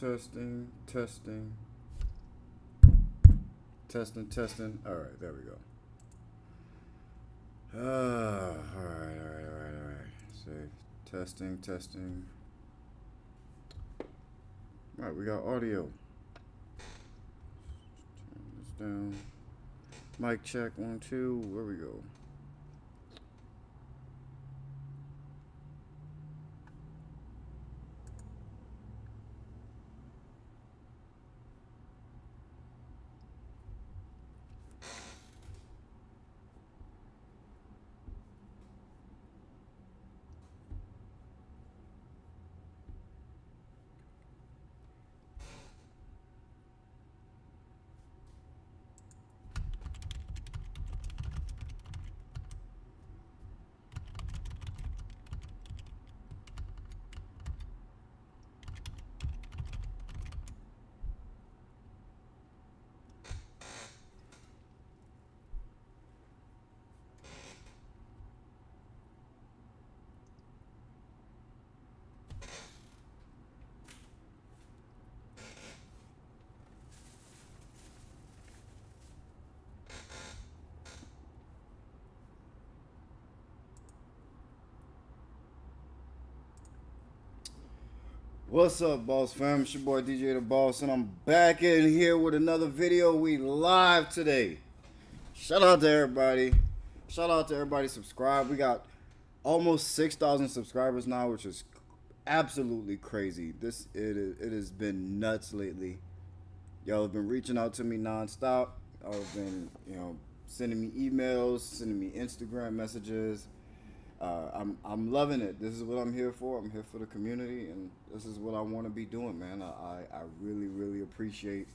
Testing, testing, testing, testing. All right, there we go. All right. Save. Testing, testing. All right, we got audio. Turn this down. Mic check, 1, 2. Where we go? What's up, Boss Fam? It's your boy DJ the Boss, and I'm back in here with another video. We live today. Shout out to everybody. Shout out to everybody subscribed. We got almost 6,000 subscribers now, which is absolutely crazy. It has been nuts lately. Y'all have been reaching out to me nonstop. Y'all have been sending me emails, sending me Instagram messages. I'm loving it. This is what I'm here for. I'm here for the community, and this is what I want to be doing, man. I really appreciate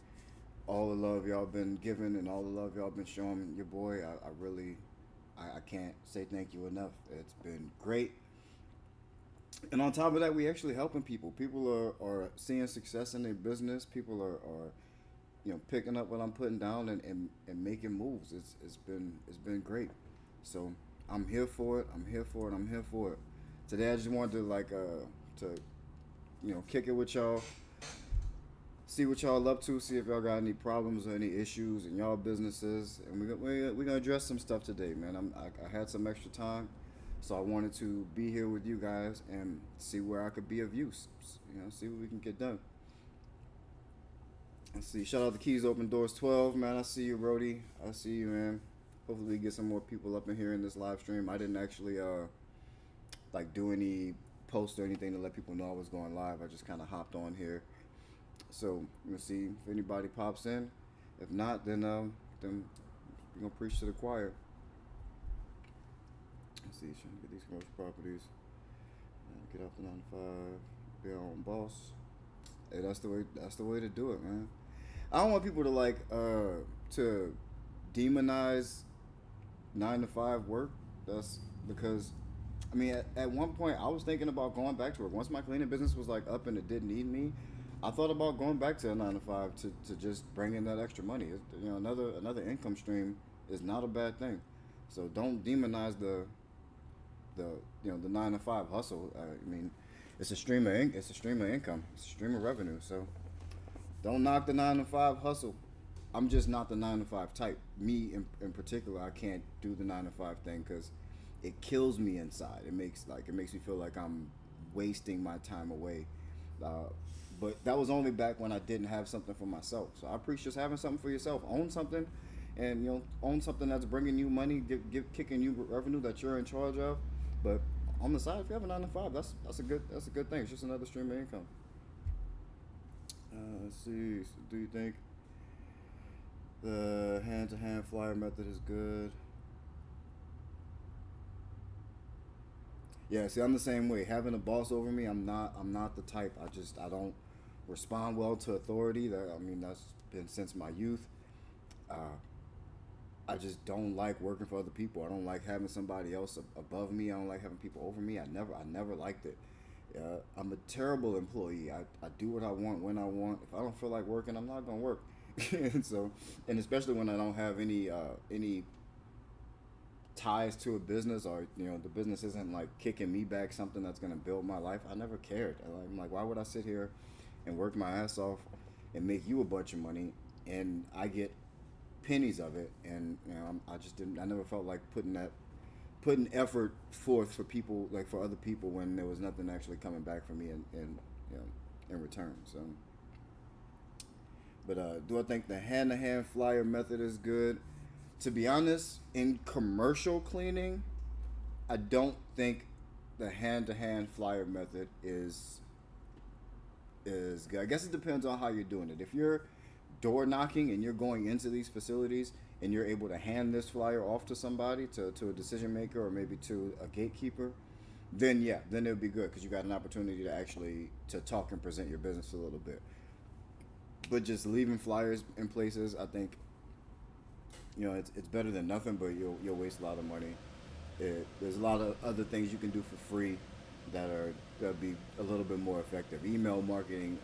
all the love y'all been giving and all the love y'all been showing your boy. I can't say thank you enough. It's been great. And on top of that, we actually helping people. People are seeing success in their business. People are picking up what I'm putting down and making moves. It's been great. So I'm here for it. I'm here for it. Today I just wanted to kick it with y'all, see what y'all up to, see if y'all got any problems or any issues in y'all businesses, and we're gonna address some stuff today, man. I had some extra time, so I wanted to be here with you guys and see where I could be of use. See what we can get done. Let's see. Shout out to Keys Open Doors 12, man. I see you, Brody. I see you, man. Hopefully we get some more people up in here in this live stream. I didn't actually do any post or anything to let people know I was going live. I just kind of hopped on here. So we'll see if anybody pops in. If not, then we're gonna preach to the choir. Let's see, trying to get these commercial properties. Get off the 9 to 5. Be our own boss. Hey, that's the way to do it, man. I don't want people to demonize 9 to 5 work. That's because, at one point I was thinking about going back to work. Once my cleaning business was up and it didn't need me, I thought about going back to a 9 to 5 to just bring in that extra money. Another income stream is not a bad thing. So don't demonize the 9 to 5 hustle. It's a stream of income. It's a a stream of revenue. So don't knock the 9 to 5 hustle. I'm just not the 9 to 5 type. Me in particular, I can't do the 9 to 5 thing because it kills me inside. It makes me feel like I'm wasting my time away. But that was only back when I didn't have something for myself. So I appreciate just having something for yourself. Own something, and own something that's bringing you money, kicking you revenue that you're in charge of. But on the side, if you have a 9 to 5, that's a good thing. It's just another stream of income. Let's see. So do you think the hand-to-hand flyer method is good? Yeah, see, I'm the same way. Having a boss over me, I'm not the type. I don't respond well to authority. That's been since my youth. I just don't like working for other people. I don't like having somebody else above me. I don't like having people over me. I never liked it. I'm a terrible employee. I do what I want when I want. If I don't feel like working, I'm not gonna work. and especially when I don't have any ties to a business, or the business isn't kicking me back something that's gonna build my life. I never cared. I'm like, why would I sit here and work my ass off and make you a bunch of money, and I get pennies of it. And I just didn't. I never felt like putting effort forth for people, like for other people, when there was nothing actually coming back for me in return. So, but do I think the hand-to-hand flyer method is good? To be honest, in commercial cleaning, I don't think the hand-to-hand flyer method is good. I guess it depends on how you're doing it. If you're door knocking and you're going into these facilities and you're able to hand this flyer off to somebody, to a decision maker or maybe to a gatekeeper, then yeah, then it would be good because you got an opportunity to actually to talk and present your business a little bit. But just leaving flyers in places, I think, it's better than nothing, but you'll waste a lot of money. There's a lot of other things you can do for free that'll be a little bit more effective. Email marketing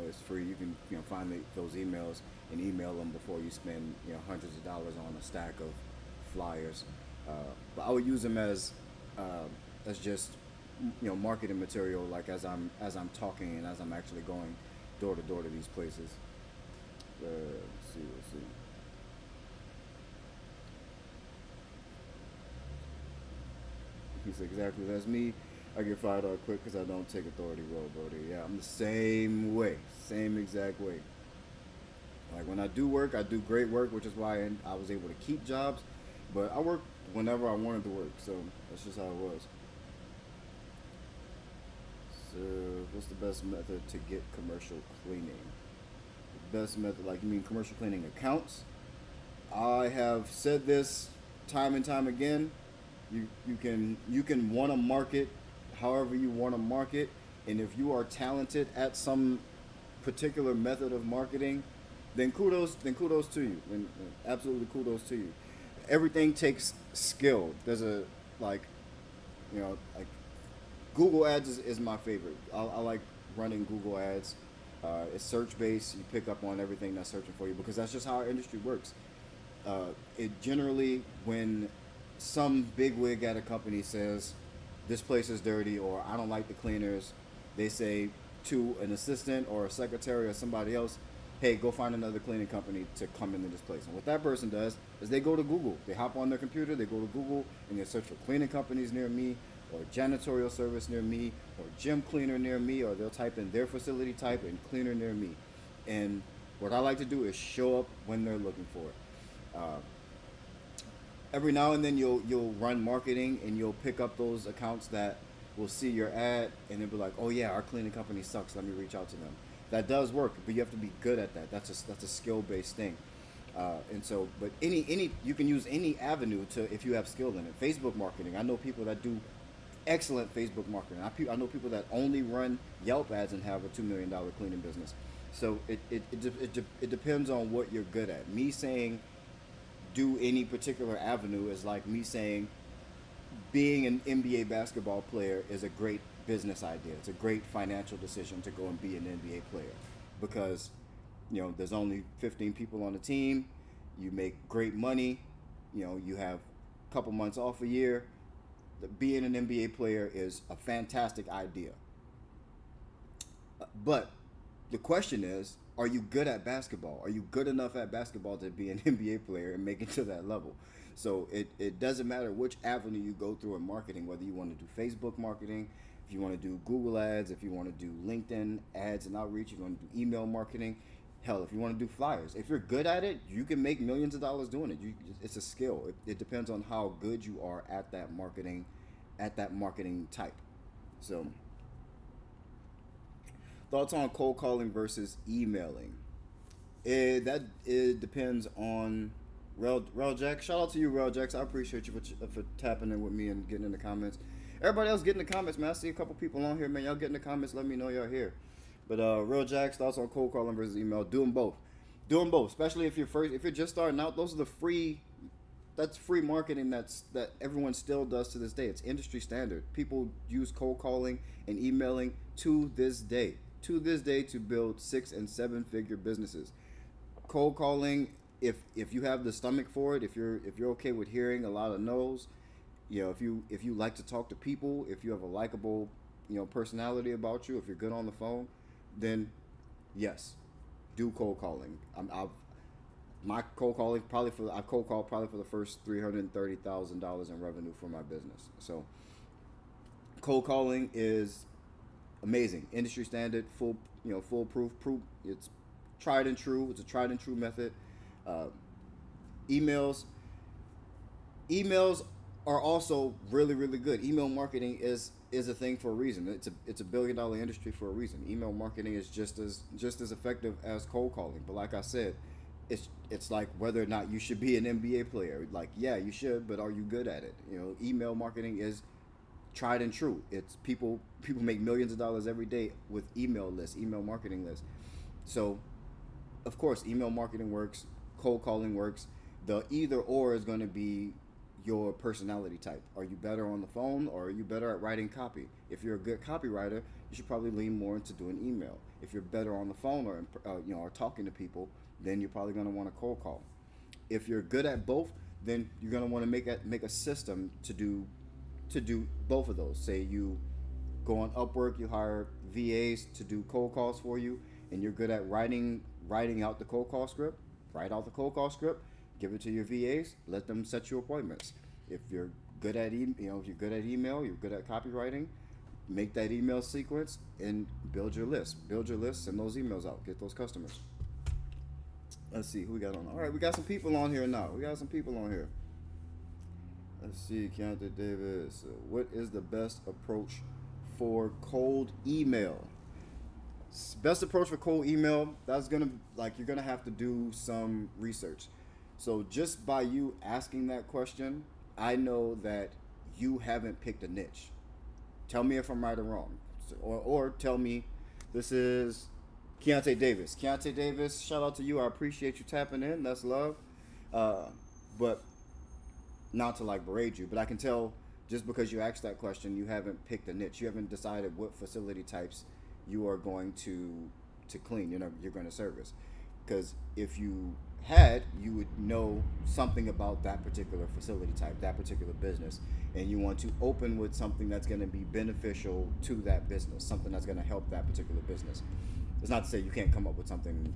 is free. You can find those emails and email them before you spend hundreds of dollars on a stack of flyers. But I would use them as just marketing material, like as I'm talking and as I'm actually going door to door to these places. Let's see. He said, exactly, that's me. I get fired out quick because I don't take authority role, Brody. Yeah, I'm the same way. Same exact way. Like when I do work, I do great work, which is why I was able to keep jobs. But I work whenever I wanted to work, so that's just how it was. So, what's the best method to get commercial cleaning? The best method, like you mean commercial cleaning accounts? I have said this time and time again. You can want to market however you want to market, and if you are talented at some particular method of marketing, then kudos to you, and absolutely kudos to you. Everything takes skill. There's like Google Ads is my favorite. I like running Google Ads. It's search based. You pick up on everything that's searching for you because that's just how our industry works. It generally, when some bigwig at a company says this place is dirty or I don't like the cleaners, they say to an assistant or a secretary or somebody else, hey, go find another cleaning company to come into this place. And what that person does is they go to Google. They hop on their computer, they go to Google, and they search for cleaning companies near me, or janitorial service near me, or gym cleaner near me, or they'll type in their facility type and cleaner near me. And what I like to do is show up when they're looking for it. Every now and then you'll run marketing and you'll pick up those accounts that will see your ad and they'll be like, oh yeah, our cleaning company sucks, let me reach out to them. That does work, but you have to be good at that. That's a skill based thing. And so, but any you can use any avenue to, if you have skill in it. Facebook marketing, I know people that do excellent Facebook marketing. I know people that only run Yelp ads and have a $2 million cleaning business. So it depends on what you're good at. Me saying do any particular avenue is like me saying being an NBA basketball player is a great business idea. It's a great financial decision to go and be an NBA player because there's only 15 people on the team. You make great money. You have a couple months off a year. Being an NBA player is a fantastic idea. But the question is, are you good at basketball? Are you good enough at basketball to be an NBA player and make it to that level? So it doesn't matter which avenue you go through in marketing, whether you want to do Facebook marketing, if you want to do Google ads, if you want to do LinkedIn ads and outreach, if you want to do email marketing, hell, if you want to do flyers. If you're good at it, you can make millions of dollars doing it. It's a skill. It depends on how good you are at that marketing type. So, thoughts on cold calling versus emailing? It depends on Reljack. Shout out to you, Reljack. I appreciate you for tapping in with me and getting in the comments. Everybody else get in the comments, man. I see a couple people on here, man. Y'all get in the comments. Let me know y'all here. But Reljack, thoughts on cold calling versus email? Do them both. Do them both. Especially if you're just starting out. Those are the free. That's free marketing. That everyone still does to this day. It's industry standard. People use cold calling and emailing to this day. To build 6 and 7 figure businesses. Cold calling, if you have the stomach for it, if you're okay with hearing a lot of no's, if you like to talk to people, if you have a likable personality about you, if you're good on the phone, then yes, do cold calling. My cold calling probably for I cold called probably for the first $330,000 in revenue for my business. So cold calling is amazing, industry standard, foolproof. Proof. It's tried and true. It's a tried and true method. Uh, emails, emails are also really really good. Email marketing is a thing for a reason. It's a $1 billion industry for a reason. Email marketing is just as effective as cold calling. But like I said, it's like whether or not you should be an NBA player. Like yeah, you should, but are you good at it? Email marketing is tried and true. It's people make millions of dollars every day with email lists, email marketing lists. So of course, email marketing works, cold calling works. The either or is going to be your personality type. Are you better on the phone or are you better at writing copy? If you're a good copywriter, you should probably lean more into doing email. If you're better on the phone or talking to people, then you're probably going to want to cold call. If you're good at both, then you're going to want to make a system to do both of those. Say you go on Upwork, you hire VAs to do cold calls for you, and you're good at writing out the cold call script. Write out the cold call script, give it to your VAs, let them set you appointments. If you're good at if you're good at email, you're good at copywriting, make that email sequence and build your list. Build your list, send those emails out, get those customers. Let's see who we got on. All right, we got some people on here now. We got some people on here. Let's see, Keontae Davis. What is the best approach for cold email? Best approach for cold email, that's gonna you're gonna have to do some research. So just by you asking that question, I know that you haven't picked a niche. Tell me if I'm right or wrong. Or tell me this is Keontae Davis. Keontae Davis, shout out to you. I appreciate you tapping in. That's love. But not to berate you, but I can tell just because you asked that question, you haven't picked a niche. You haven't decided what facility types you are going to clean. You're going to service. Because if you had, you would know something about that particular facility type, that particular business, and you want to open with something that's going to be beneficial to that business, something that's going to help that particular business. It's not to say you can't come up with something,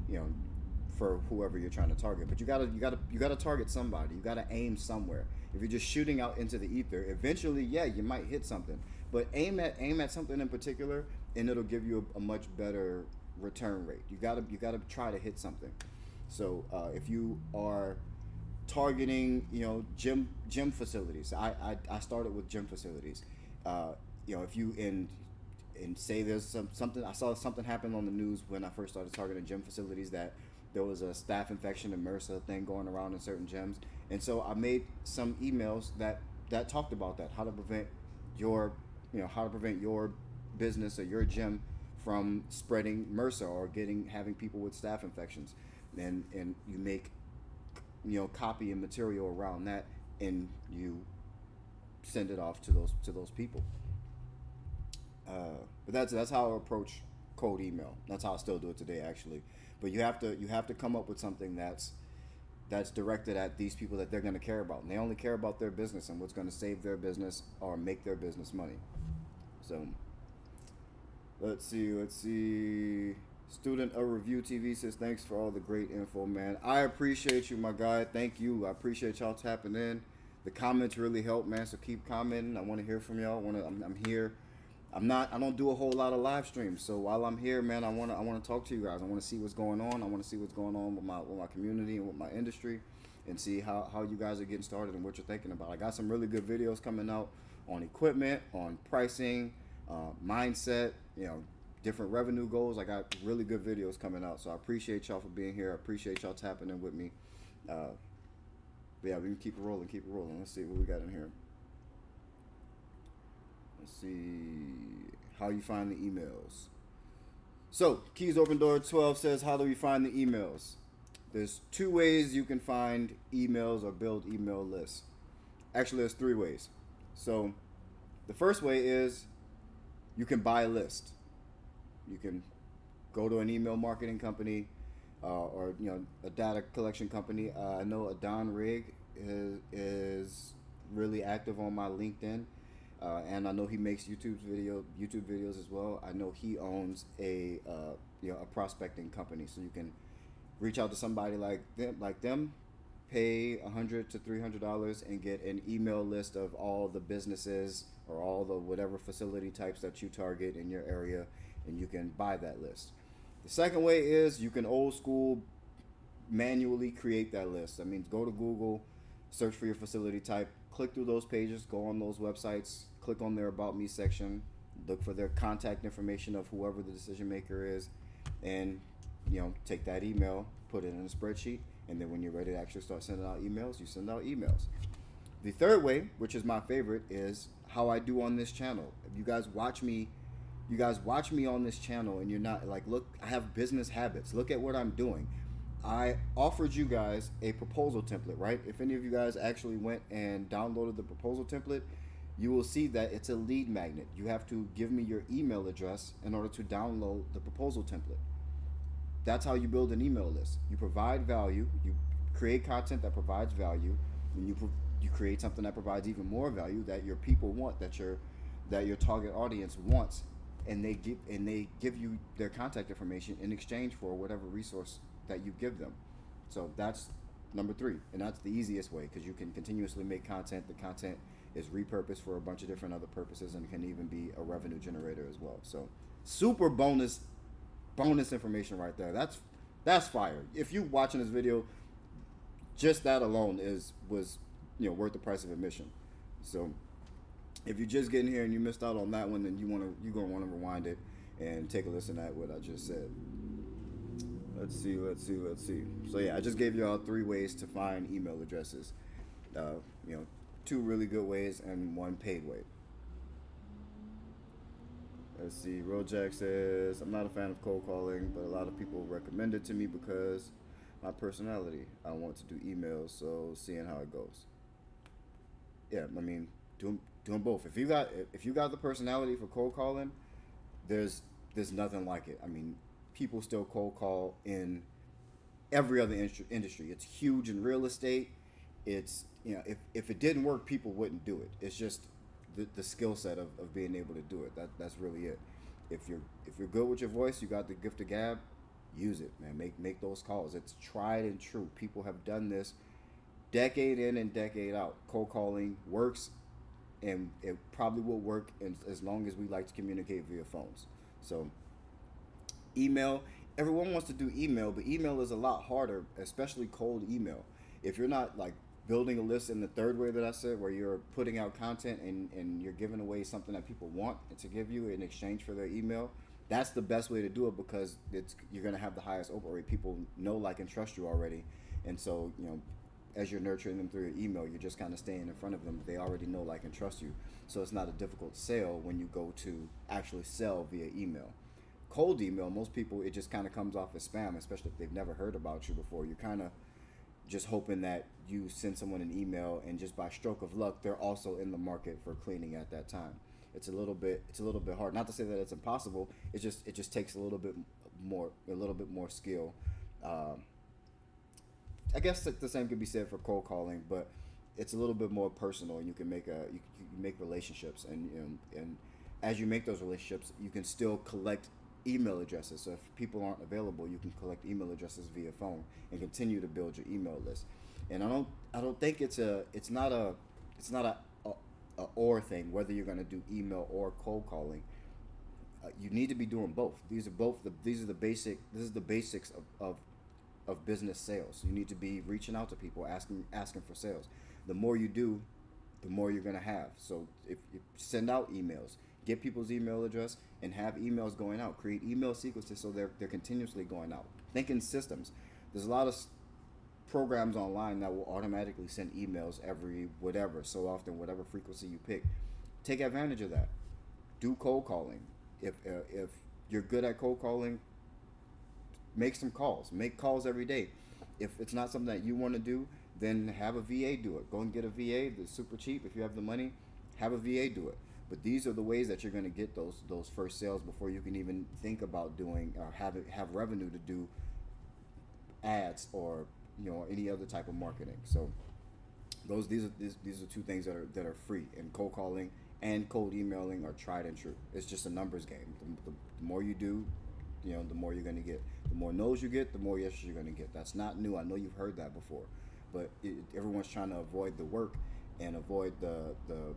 for whoever you're trying to target, but you gotta target somebody. You gotta aim somewhere. If you're just shooting out into the ether, eventually, yeah, you might hit something. But aim at something in particular, and it'll give you a much better return rate. You gotta try to hit something. So if you are targeting, gym facilities, I started with gym facilities. If you and say there's something I saw something happen on the news when I first started targeting gym facilities that there was a staph infection and MRSA thing going around in certain gyms, and so I made some emails that talked about that, how to prevent your business or your gym from spreading MRSA or having people with staph infections, and you make copy and material around that, and you send it off to those people. But that's how I approach cold email. That's how I still do it today, actually. But you have to come up with something that's directed at these people that they're going to care about, and they only care about their business and what's going to save their business or make their business money. So let's see. Student of Review TV says thanks for all the great info, man. I appreciate you, my guy. Thank you. I appreciate y'all tapping in. The comments really help, man. So keep commenting. I want to hear from y'all. I'm here. I don't do a whole lot of live streams, so while I'm here, man, I wanna talk to you guys. I wanna see what's going on. I wanna see what's going on with my community and with my industry, and see how you guys are getting started and what you're thinking about. I got some really good videos coming out on equipment, on pricing, mindset, different revenue goals. I got really good videos coming out, so I appreciate y'all for being here. I appreciate y'all tapping in with me. But yeah, we can keep it rolling. Let's see what we got in here. Let's see how you find the emails. So, Keys Open Door 12 says, how do we find the emails? There's 2 ways you can find emails or build email lists. Actually, there's 3 ways. So, the first way is you can buy a list. You can go to an email marketing company or a data collection company. I know Adon Rig is really active on my LinkedIn. And I know he makes YouTube videos as well. I know he owns a a prospecting company. So you can reach out to somebody like them, pay $100 to $300 and get an email list of all the businesses or all the whatever facility types that you target in your area, and you can buy that list. The second way is you can old school manually create that list. I mean, go to Google, search for your facility type, click through those pages, go on those websites, click on their About Me section, look for their contact information of whoever the decision maker is, and take that email, put it in a spreadsheet, and then when you're ready to actually start sending out emails, you send out emails. The third way, which is my favorite, is how I do on this channel. If you guys watch me on this channel and you're not like, look, I have business habits. Look at what I'm doing. I offered you guys a proposal template, right? If any of you guys actually went and downloaded the proposal template, you will see that it's a lead magnet. You have to give me your email address in order to download the proposal template. That's how you build an email list. You provide value, you create content that provides value, and you create something that provides even more value that your people want, that your target audience wants, and they give you their contact information in exchange for whatever resource that you give them. So that's number 3, and that's the easiest way, because you can continuously make content. The content is repurposed for a bunch of different other purposes and can even be a revenue generator as well. So super bonus information right there. That's fire. If you watching this video, just that alone was worth the price of admission. So if you're just getting here and you missed out on that one, then you're gonna want to rewind it and take a listen at what I just said. Let's see. So yeah, I just gave y'all 3 ways to find email addresses. 2 really good ways and 1 paid way. Let's see. Rojak says, I'm not a fan of cold calling, but a lot of people recommend it to me because my personality. I want to do emails, so seeing how it goes. Yeah, I mean, doing both. If you got the personality for cold calling, there's nothing like it. I mean, people still cold call in every other industry. It's huge in real estate. It's if it didn't work, people wouldn't do it. It's just the skill set of being able to do it. That's really it. If you're good with your voice, you got the gift of gab, use it, man. Make those calls. It's tried and true. People have done this decade in and decade out. Cold calling works, and it probably will work as long as we like to communicate via phones. So email, everyone wants to do email, but email is a lot harder, especially cold email. If you're not like building a list in the third way that I said, where you're putting out content and you're giving away something that people want to give you in exchange for their email, that's the best way to do it, because you're going to have the highest open rate. People know, like, and trust you already, and so as you're nurturing them through your email, you're just kind of staying in front of them. They already know, like, and trust you, so it's not a difficult sale when you go to actually sell via email. Cold email, most people, it just kind of comes off as spam, especially if they've never heard about you before. You're kind of just hoping that you send someone an email, and just by stroke of luck, they're also in the market for cleaning at that time. It's a little bit hard. Not to say that it's impossible. It just takes a little bit more skill. I guess the same could be said for cold calling, but it's a little bit more personal, and you can make you make relationships, and as you make those relationships, you can still collect email addresses. So if people aren't available, you can collect email addresses via phone and continue to build your email list. And I don't think it's not a or thing, whether you're going to do email or cold calling. You need to be doing both. These are the basics of business sales. You need to be reaching out to people, asking for sales. The more you do, the more you're going to have. So if you send out emails, get people's email address, and have emails going out. Create email sequences so they're continuously going out. Think in systems. There's a lot of programs online that will automatically send emails every so often, whatever frequency you pick. Take advantage of that. Do cold calling. If you're good at cold calling, make some calls. Make calls every day. If it's not something that you want to do, then have a VA do it. Go and get a VA that's super cheap. If you have the money, have a VA do it. But these are the ways that you're going to get those first sales before you can even think about doing or have revenue to do ads or any other type of marketing. So these are 2 things that are free, and cold calling and cold emailing are tried and true. It's just a numbers game. The more you do, the more you're gonna get. The more no's you get, the more yeses you're gonna get. That's not new. I know you've heard that before, but everyone's trying to avoid the work and avoid the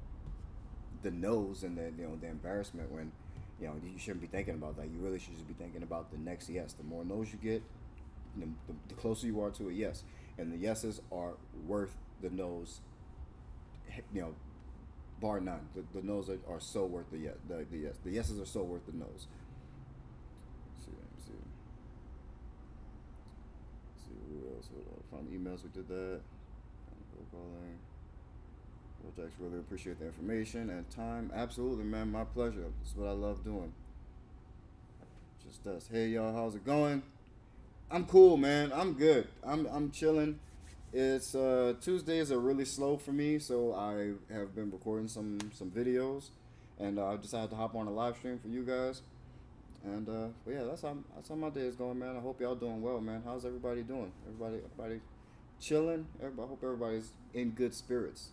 no's and the embarrassment when you shouldn't be thinking about that. You really should just be thinking about the next yes. The more no's you get, the closer you are to a yes, and the yeses are worth the no's. Bar none. The no's are so worth the yes. The yes. The yeses are so worth the no's. Let me see who else. Found the emails. We did that. Calling. Projects, really appreciate the information and time. Absolutely, man. My pleasure. That's what I love doing. Just us. Hey, y'all. How's it going? I'm cool, man. I'm good. I'm chilling. It's Tuesdays are really slow for me, so I have been recording some videos, and I decided to hop on a live stream for you guys. And but yeah, that's how my day is going, man. I hope y'all doing well, man. How's everybody doing? Everybody chilling. I hope everybody's in good spirits.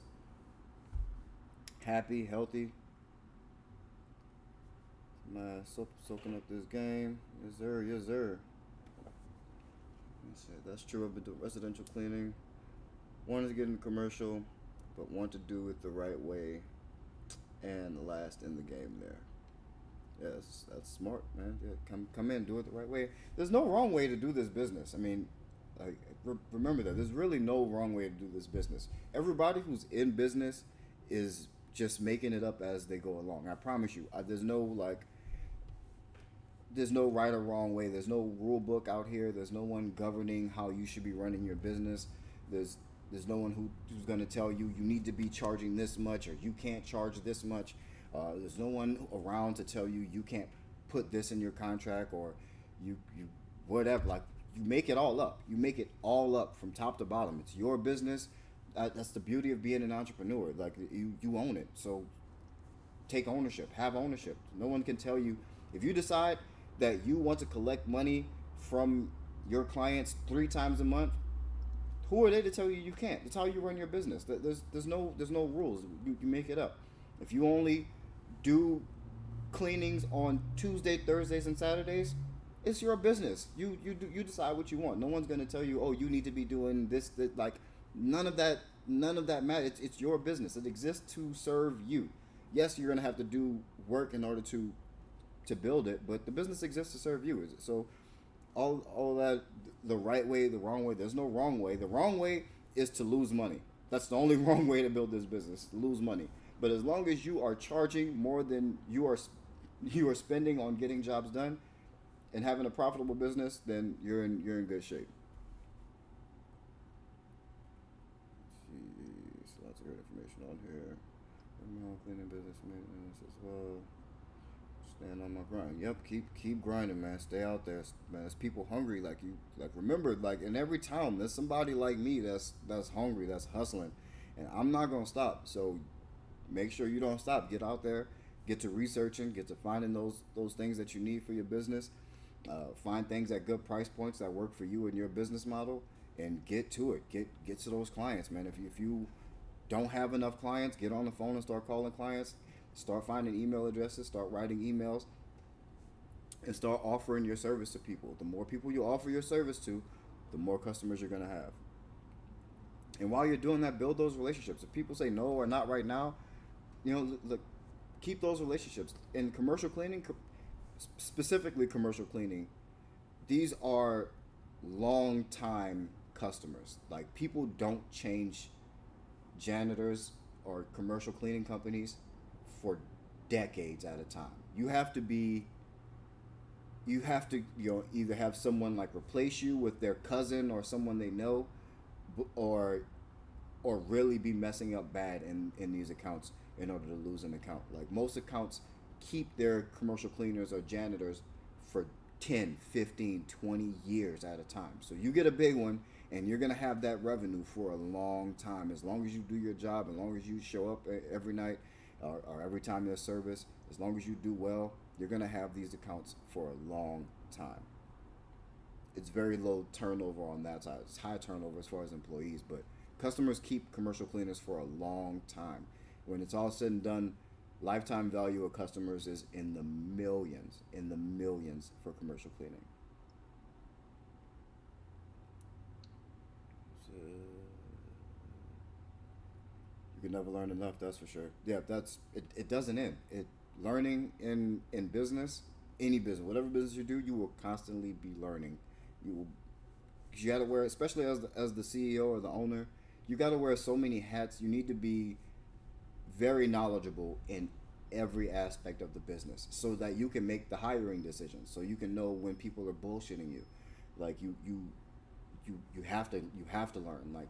Happy, healthy. Man, soaking up this game. Yes, sir. Yes, sir. That's true of the residential cleaning. Wanted to get into commercial, but want to do it the right way and last in the game there. Yes, that's smart, man. Yeah, come in, do it the right way. There's no wrong way to do this business. I mean, remember that. There's really no wrong way to do this business. Everybody who's in business is just making it up as they go along. I promise you. There's no right or wrong way. There's no rule book out here. There's no one governing how you should be running your business. There's no one who's going to tell you need to be charging this much or you can't charge this much. There's no one around to tell you can't put this in your contract or you whatever. Like, you make it all up. You make it all up from top to bottom. It's your business. That's the beauty of being an entrepreneur. Like, you own it. So take ownership. Have ownership. No one can tell you. If you decide that you want to collect money from your clients 3 times a month, who are they to tell you can't? That's how you run your business. There's no rules. You make it up. If you only do cleanings on Tuesday, Thursdays, and Saturdays, it's your business. You decide what you want. No one's gonna tell you, oh, you need to be doing this. Like, none of that matters. It's your business. It exists to serve you. Yes, you're gonna have to do work in order to build it, but the business exists to serve you. So all that, the right way, the wrong way, there's no wrong way. The wrong way is to lose money. That's the only wrong way to build this business, to lose money. But as long as you are charging more than you are spending on getting jobs done and having a profitable business, then you're in good shape. Let's see, lots of great information on here. Cleaning business maintenance as well. Stand on my grind. Yep, keep grinding, man. Stay out there, man. There's people hungry like you. Like, remember, like, in every town, there's somebody like me that's hungry, that's hustling, and I'm not gonna stop. So make sure you don't stop. Get out there, get to researching, get to finding those things that you need for your business. Find things at good price points that work for you and your business model, and get to it. Get to those clients, man. If you don't have enough clients, get on the phone and start calling clients. Start finding email addresses, start writing emails, and start offering your service to people. The more people you offer your service to, the more customers you're going to have. And while you're doing that, build those relationships. If people say no or not right now, look, keep those relationships. In commercial cleaning, specifically commercial cleaning, these are long-time customers. Like, people don't change janitors or commercial cleaning companies for decades at a time. You have to either have someone like replace you with their cousin or someone they know, or really be messing up bad in these accounts in order to lose an account. Like, most accounts keep their commercial cleaners or janitors for 10, 15, 20 years at a time. So you get a big one and you're going to have that revenue for a long time. As long as you do your job, as long as you show up every night, or every time there's service, as long as you do well, you're going to have these accounts for a long time. It's very low turnover on that side. It's high turnover as far as employees, but customers keep commercial cleaners for a long time. When it's all said and done, Lifetime value of customers is in the millions for commercial cleaning. So, you can never learn enough, that's for sure. Yeah, that's it. It doesn't end. It learning in business, any business, whatever business you do, you will constantly be learning. You will, you got to wear, especially as the CEO or the owner, you got to wear so many hats. You need to be very knowledgeable in every aspect of the business so that you can make the hiring decisions, so you can know when people are bullshitting you. Like you have to learn. Like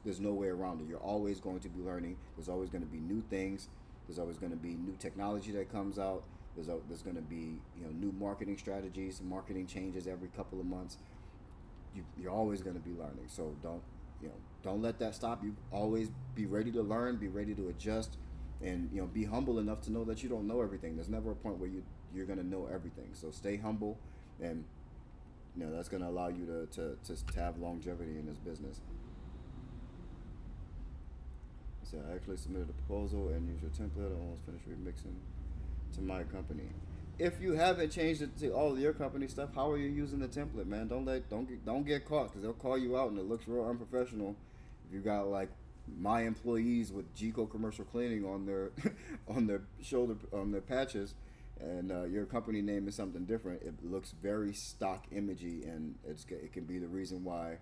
there's no way around it. You're always going to be learning. There's always going to be new things. There's always going to be new technology that comes out. There's going to be, you know, new marketing strategies, marketing changes every couple of months. You're always going to be learning. So don't let that stop you. Always be ready to learn, be ready to adjust, and be humble enough to know that you don't know everything. There's never a point where you're going to know everything. So stay humble, and that's going to allow you to have longevity in this business. So I actually submitted a proposal and used your template. I almost finished remixing to my company. If you haven't changed it to all of your company stuff, how are you using the template, man? Don't get caught, because they'll call you out and it looks real unprofessional. If you got like my employees with Gico Commercial Cleaning on their on their shoulder, on their patches, and your company name is something different, it looks very stock imagey, and it can be the reason why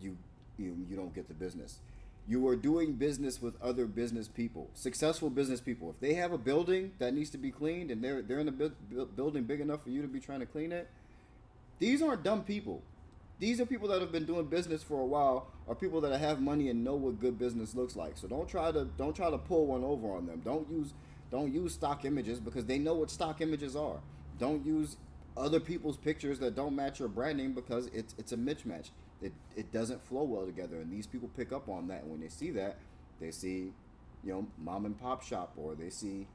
you don't get the business. You are doing business with other business people, successful business people. If they have a building that needs to be cleaned and they're in a building big enough for you to be trying to clean it, these aren't dumb people. These are people that have been doing business for a while, or people that have money and know what good business looks like. So don't try to pull one over on them. Don't use stock images, because they know what stock images are. Don't use other people's pictures that don't match your branding, because it's a mismatch. It doesn't flow well together, and these people pick up on that. And when they see that, they see, mom and pop shop, or they see,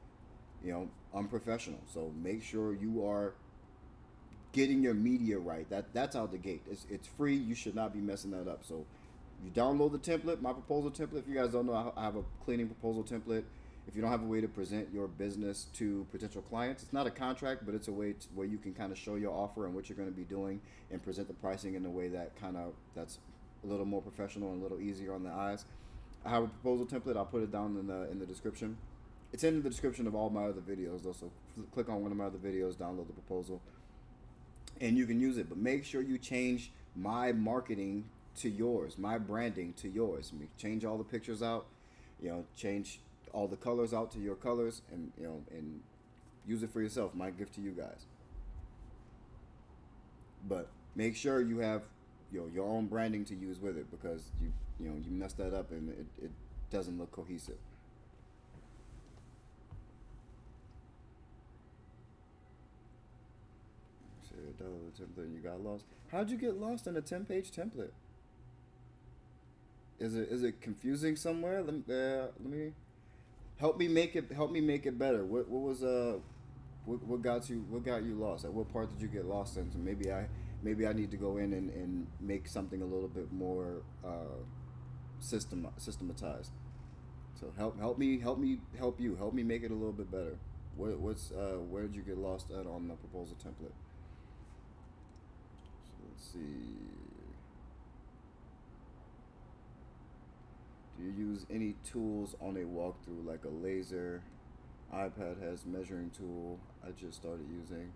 unprofessional. So make sure you are getting your media right. That's out the gate. It's free. You should not be messing that up. So you download the template, my proposal template. If you guys don't know, I have a cleaning proposal template. If you don't have a way to present your business to potential clients, it's not a contract, but it's a way where you can kind of show your offer and what you're going to be doing, and present the pricing in a way that's a little more professional and a little easier on the eyes. I have a proposal template. I'll put it down in the description. It's in the description of all my other videos, though. So click on one of my other videos, download the proposal, and you can use it. But make sure you change my marketing to yours, my branding to yours. Change all the pictures out. Change all the colors out to your colors, and and use it for yourself. My gift to you guys. But make sure you have your own branding to use with it, because you mess that up and it doesn't look cohesive. So the template, you got lost. How'd you get lost in a 10-page template? Is it confusing somewhere? Let me help me make it better. What got you lost? At what part did you get lost in? So maybe I need to go in and make something a little bit more systematized. So help me help you. Help me make it a little bit better. Where did you get lost at on the proposal template? So let's see. Do you use any tools on a walkthrough, like a laser? iPad has measuring tool. I just started using.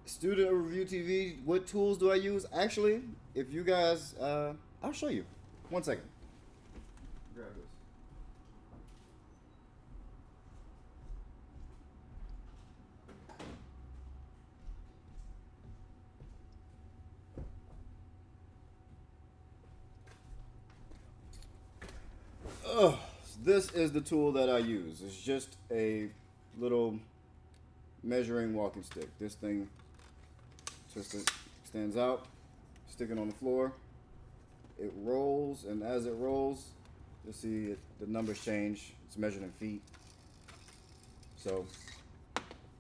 Student Review TV. What tools do I use? Actually, if you guys, I'll show you. 1 second. Grab this. This is the tool that I use. It's just a little measuring walking stick. This thing just stands out, stick it on the floor. It rolls, and as it rolls, you'll see the numbers change. It's measured in feet. So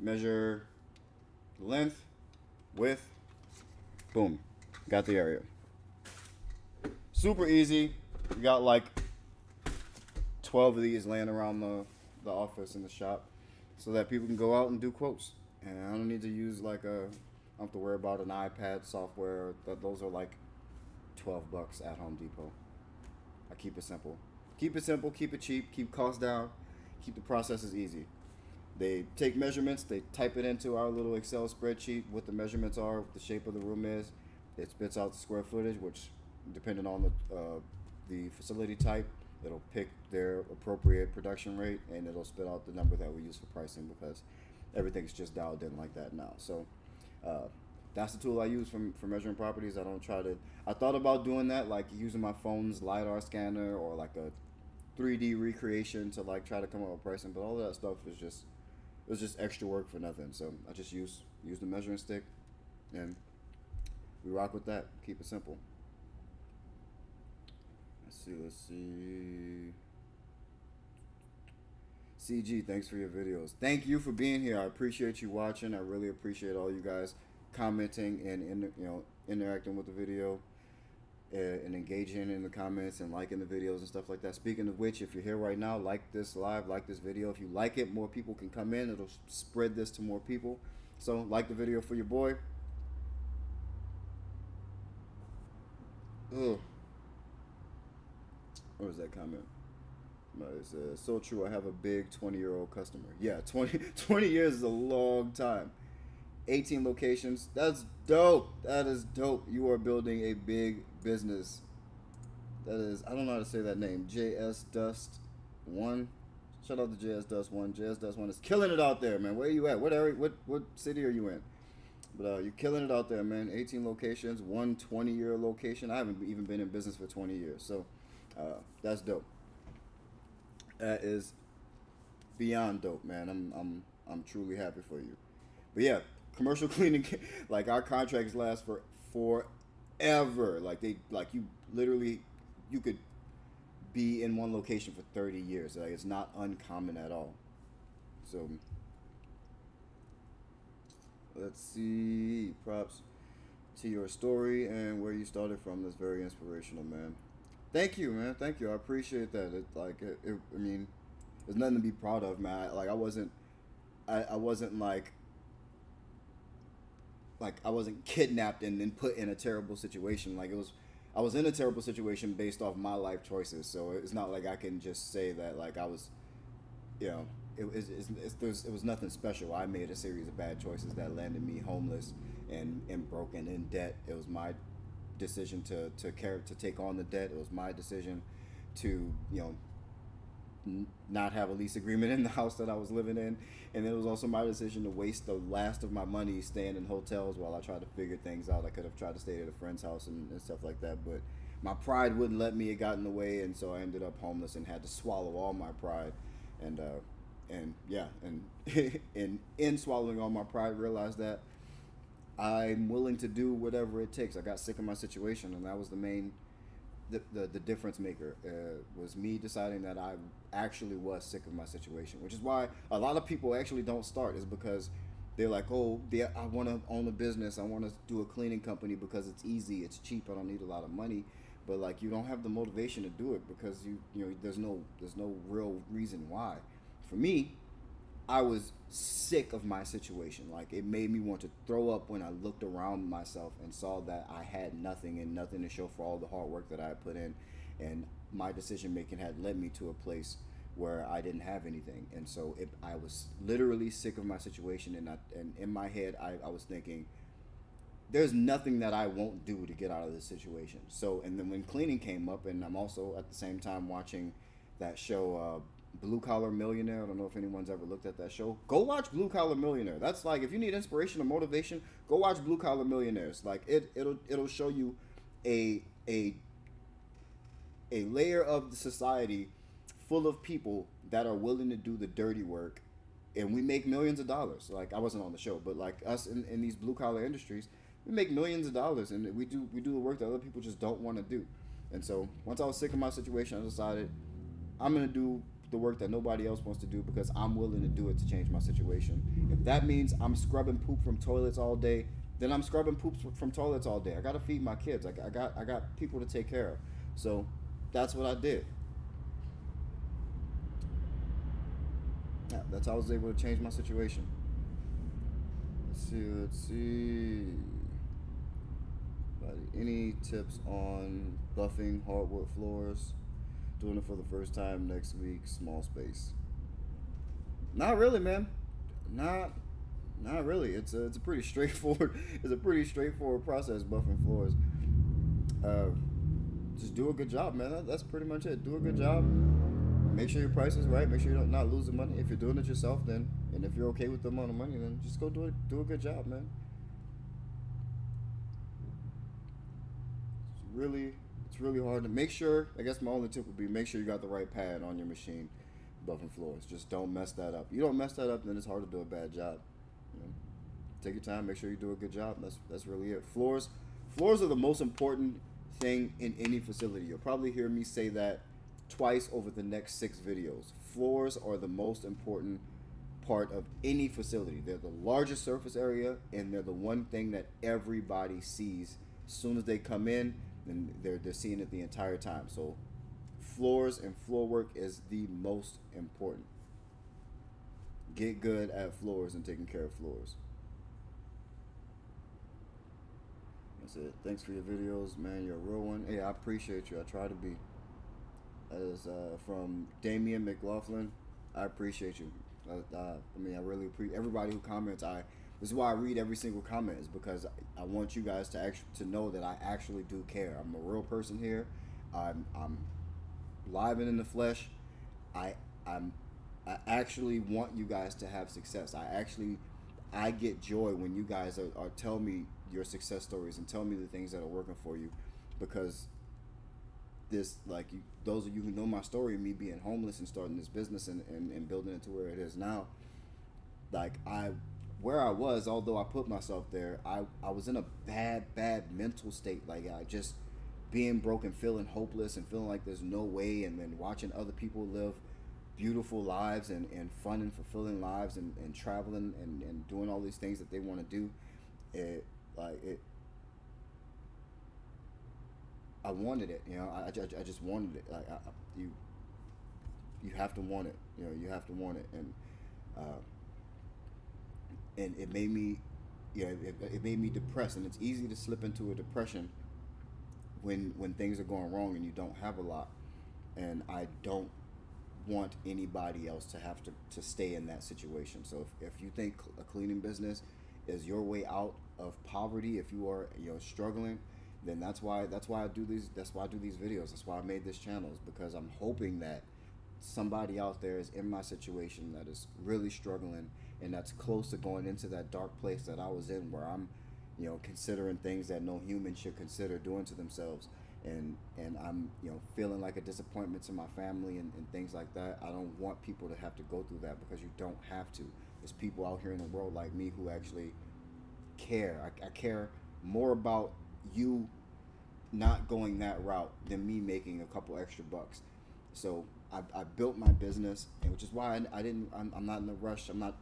measure length, width, boom, got the area. Super easy. We got like 12 of these laying around the office and the shop, so that people can go out and do quotes. And I don't need to use like a. I don't have to worry about an iPad software. Those are like $12 at Home Depot. I keep it simple. Keep it simple. Keep it cheap. Keep costs down. Keep the processes easy. They take measurements. They type it into our little Excel spreadsheet. What the measurements are, what the shape of the room is. It spits out the square footage, which, depending on the facility type, it'll pick their appropriate production rate, and it'll spit out the number that we use for pricing, because everything's just dialed in like that now. So that's the tool I use for measuring properties. I don't try to. I thought about doing that, like using my phone's LiDAR scanner or like a 3D recreation to like try to come up with pricing, but all of that stuff is just, it was just extra work for nothing. So I just use the measuring stick, and we rock with that. Keep it simple. Let's see. CG, thanks for your videos. Thank you for being here. I appreciate you watching. I really appreciate all you guys commenting and interacting with the video and engaging in the comments and liking the videos and stuff like that. Speaking of which, if you're here right now, like this live, like this video. If you like it, more people can come in. It'll spread this to more people. So like the video for your boy. Ugh. What was that comment? It says, so true, I have a big 20-year-old customer. Yeah, 20 years is a long time. 18 locations. That's dope. That is dope. You are building a big business. That is, I don't know how to say that name. JS Dust 1. Shout out to JS Dust 1. JS Dust 1 is killing it out there, man. Where are you at? What area? What city are you in? But you're killing it out there, man. 18 locations, one 20-year location. I haven't even been in business for 20 years. So that's dope. That is beyond dope, man. I'm truly happy for you. But yeah, commercial cleaning, like our contracts last for forever. Like you literally, you could be in one location for 30 years. Like it's not uncommon at all. So let's see. Props to your story and where you started from. That's very inspirational, man. Thank you, man. Thank you. I appreciate that. I mean, there's nothing to be proud of, man. I wasn't like I wasn't kidnapped and then put in a terrible situation. I was in a terrible situation based off my life choices. So it's not like I can just say that like I was, it was nothing special. I made a series of bad choices that landed me homeless and broken in debt. It was my decision to take on the debt. It was my decision to not have a lease agreement in the house that I was living in, and it was also my decision to waste the last of my money staying in hotels while I tried to figure things out. I could have tried to stay at a friend's house and stuff like that, but my pride wouldn't let me. It got in the way, and so I ended up homeless and had to swallow all my pride. And in swallowing all my pride, realized that I'm willing to do whatever it takes. I got sick of my situation, and that was the difference maker. Was me deciding that I actually was sick of my situation, which is why a lot of people actually don't start, is because they're like, oh, I want to own a business. I want to do a cleaning company because it's easy, it's cheap, I don't need a lot of money. But like, you don't have the motivation to do it because there's no real reason why. For me, I was sick of my situation. Like, it made me want to throw up when I looked around myself and saw that I had nothing and nothing to show for all the hard work that I had put in, and my decision making had led me to a place where I didn't have anything. And so I was literally sick of my situation, and in my head I was thinking, there's nothing that I won't do to get out of this situation. So, and then when cleaning came up, and I'm also at the same time watching that show, Blue Collar Millionaire. I don't know if anyone's ever looked at that show. Go watch Blue Collar Millionaire. That's like, if you need inspiration or motivation, go watch Blue Collar Millionaires. Like it'll show you a layer of the society full of people that are willing to do the dirty work, and we make millions of dollars. Like, I wasn't on the show, but like us in these blue collar industries, we make millions of dollars, and we do the work that other people just don't want to do. And so once I was sick of my situation, I decided I'm gonna do the work that nobody else wants to do because I'm willing to do it to change my situation. If that means I'm scrubbing poop from toilets all day, then I'm scrubbing poops from toilets all day. I gotta feed my kids. I got people to take care of. So that's what I did. Yeah, that's how I was able to change my situation. Let's see. Any tips on buffing hardwood floors? Doing it for the first time next week, small space. Not really, man. Not not really. It's a pretty straightforward it's a pretty straightforward process buffing floors. Uh, just do a good job, man. That's pretty much it. Do a good job. Make sure your price is right. Make sure you're not losing money. If you're doing it yourself, then and if you're okay with the amount of money, then just go do it. Do a good job, man. It's really it's really hard to make sure. I guess my only tip would be make sure you got the right pad on your machine, buffing floors. Just don't mess that up. You don't mess that up, then it's hard to do a bad job. You know, take your time. Make sure you do a good job. That's really it. Floors are the most important thing in any facility. You'll probably hear me say that twice over the next 6 videos. Floors are the most important part of any facility. They're the largest surface area, and they're the one thing that everybody sees as soon as they come in. And they're seeing it the entire time. So floors and floor work is the most important. Get good at floors and taking care of floors. That's it. Thanks for your videos, man. You're a real one. Hey, I appreciate you. I try to be. That is from Damian McLaughlin. I appreciate you. I mean, I really appreciate everybody who comments. This is why I read every single comment, is because I want you guys to know that I actually do care. I'm a real person here. I'm live and in the flesh. I I'm I actually want you guys to have success. I get joy when you guys are tell me your success stories and tell me the things that are working for you, because this, like, those of you who know my story, me being homeless and starting this business and building it to where it is now, like, where I was, although I put myself there, I was in a bad mental state. Like, I just being broken, feeling hopeless and feeling like there's no way, and then watching other people live beautiful lives and fun and fulfilling lives, and traveling and doing all these things that they want to do. It I wanted it, you know. I just wanted it. Like, you have to want it, you know. You have to want it, uh, and it made me, yeah, it made me depressed, and it's easy to slip into a depression when things are going wrong and you don't have a lot. And I don't want anybody else to have to stay in that situation. So if you think a cleaning business is your way out of poverty, if you are, you know, struggling, then that's why I do these videos. That's why I made this channel, is because I'm hoping that somebody out there is in my situation that is really struggling, and that's close to going into that dark place that I was in, where I'm, you know, considering things that no human should consider doing to themselves. And I'm, you know, feeling like a disappointment to my family and things like that. I don't want people to have to go through that, because you don't have to. There's people out here in the world like me who actually care. I care more about you not going that route than me making a couple extra bucks. So I built my business, and which is why I didn't. I'm not in a rush. I'm not.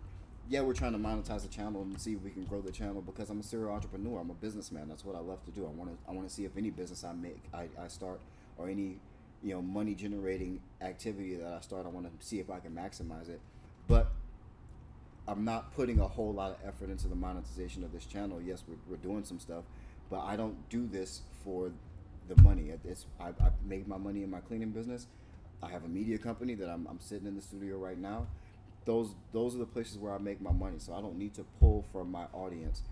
Yeah, we're trying to monetize the channel and see if we can grow the channel, because I'm a serial entrepreneur. I'm a businessman. That's what I love to do. I want to see if any business I start, or any, you know, money generating activity that I start, I want to see if I can maximize it. But I'm not putting a whole lot of effort into the monetization of this channel. Yes, we're doing some stuff, but I don't do this for the money. I make my money in my cleaning business. I have a media company that I'm sitting in the studio right now. Those are the places where I make my money. So I don't need to pull from my audience,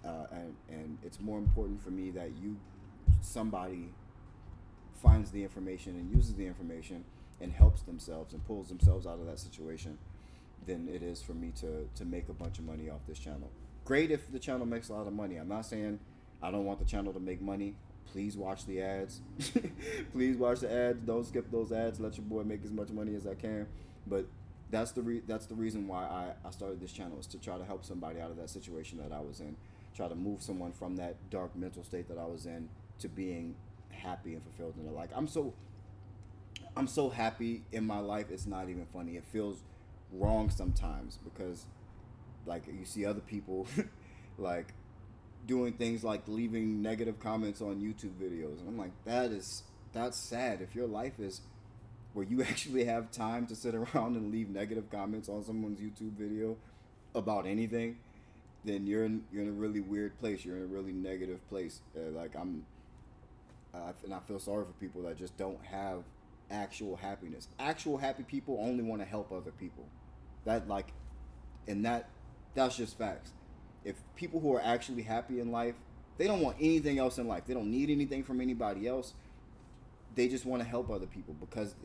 and it's more important for me that somebody finds the information and uses the information and helps themselves and pulls themselves out of that situation, than it is for me to make a bunch of money off this channel. Great if the channel makes a lot of money. I'm not saying I don't want the channel to make money. Please watch the ads. Please watch the ads. Don't skip those ads. Let your boy make as much money as I can. But that's the reason why I started this channel, is to try to help somebody out of that situation that I was in. Try to move someone from that dark mental state that I was in to being happy and fulfilled in their life. I'm so happy in my life, it's not even funny. It feels wrong sometimes, because, like, you see other people like doing things like leaving negative comments on YouTube videos, and I'm like, that's sad. If your life is where you actually have time to sit around and leave negative comments on someone's YouTube video about anything, then you're in a really weird place. You're in a really negative place. Like and I feel sorry for people that just don't have actual happiness. Actual happy people only want to help other people. That like, and that's just facts. If people who are actually happy in life, they don't want anything else in life. They don't need anything from anybody else. They just want to help other people because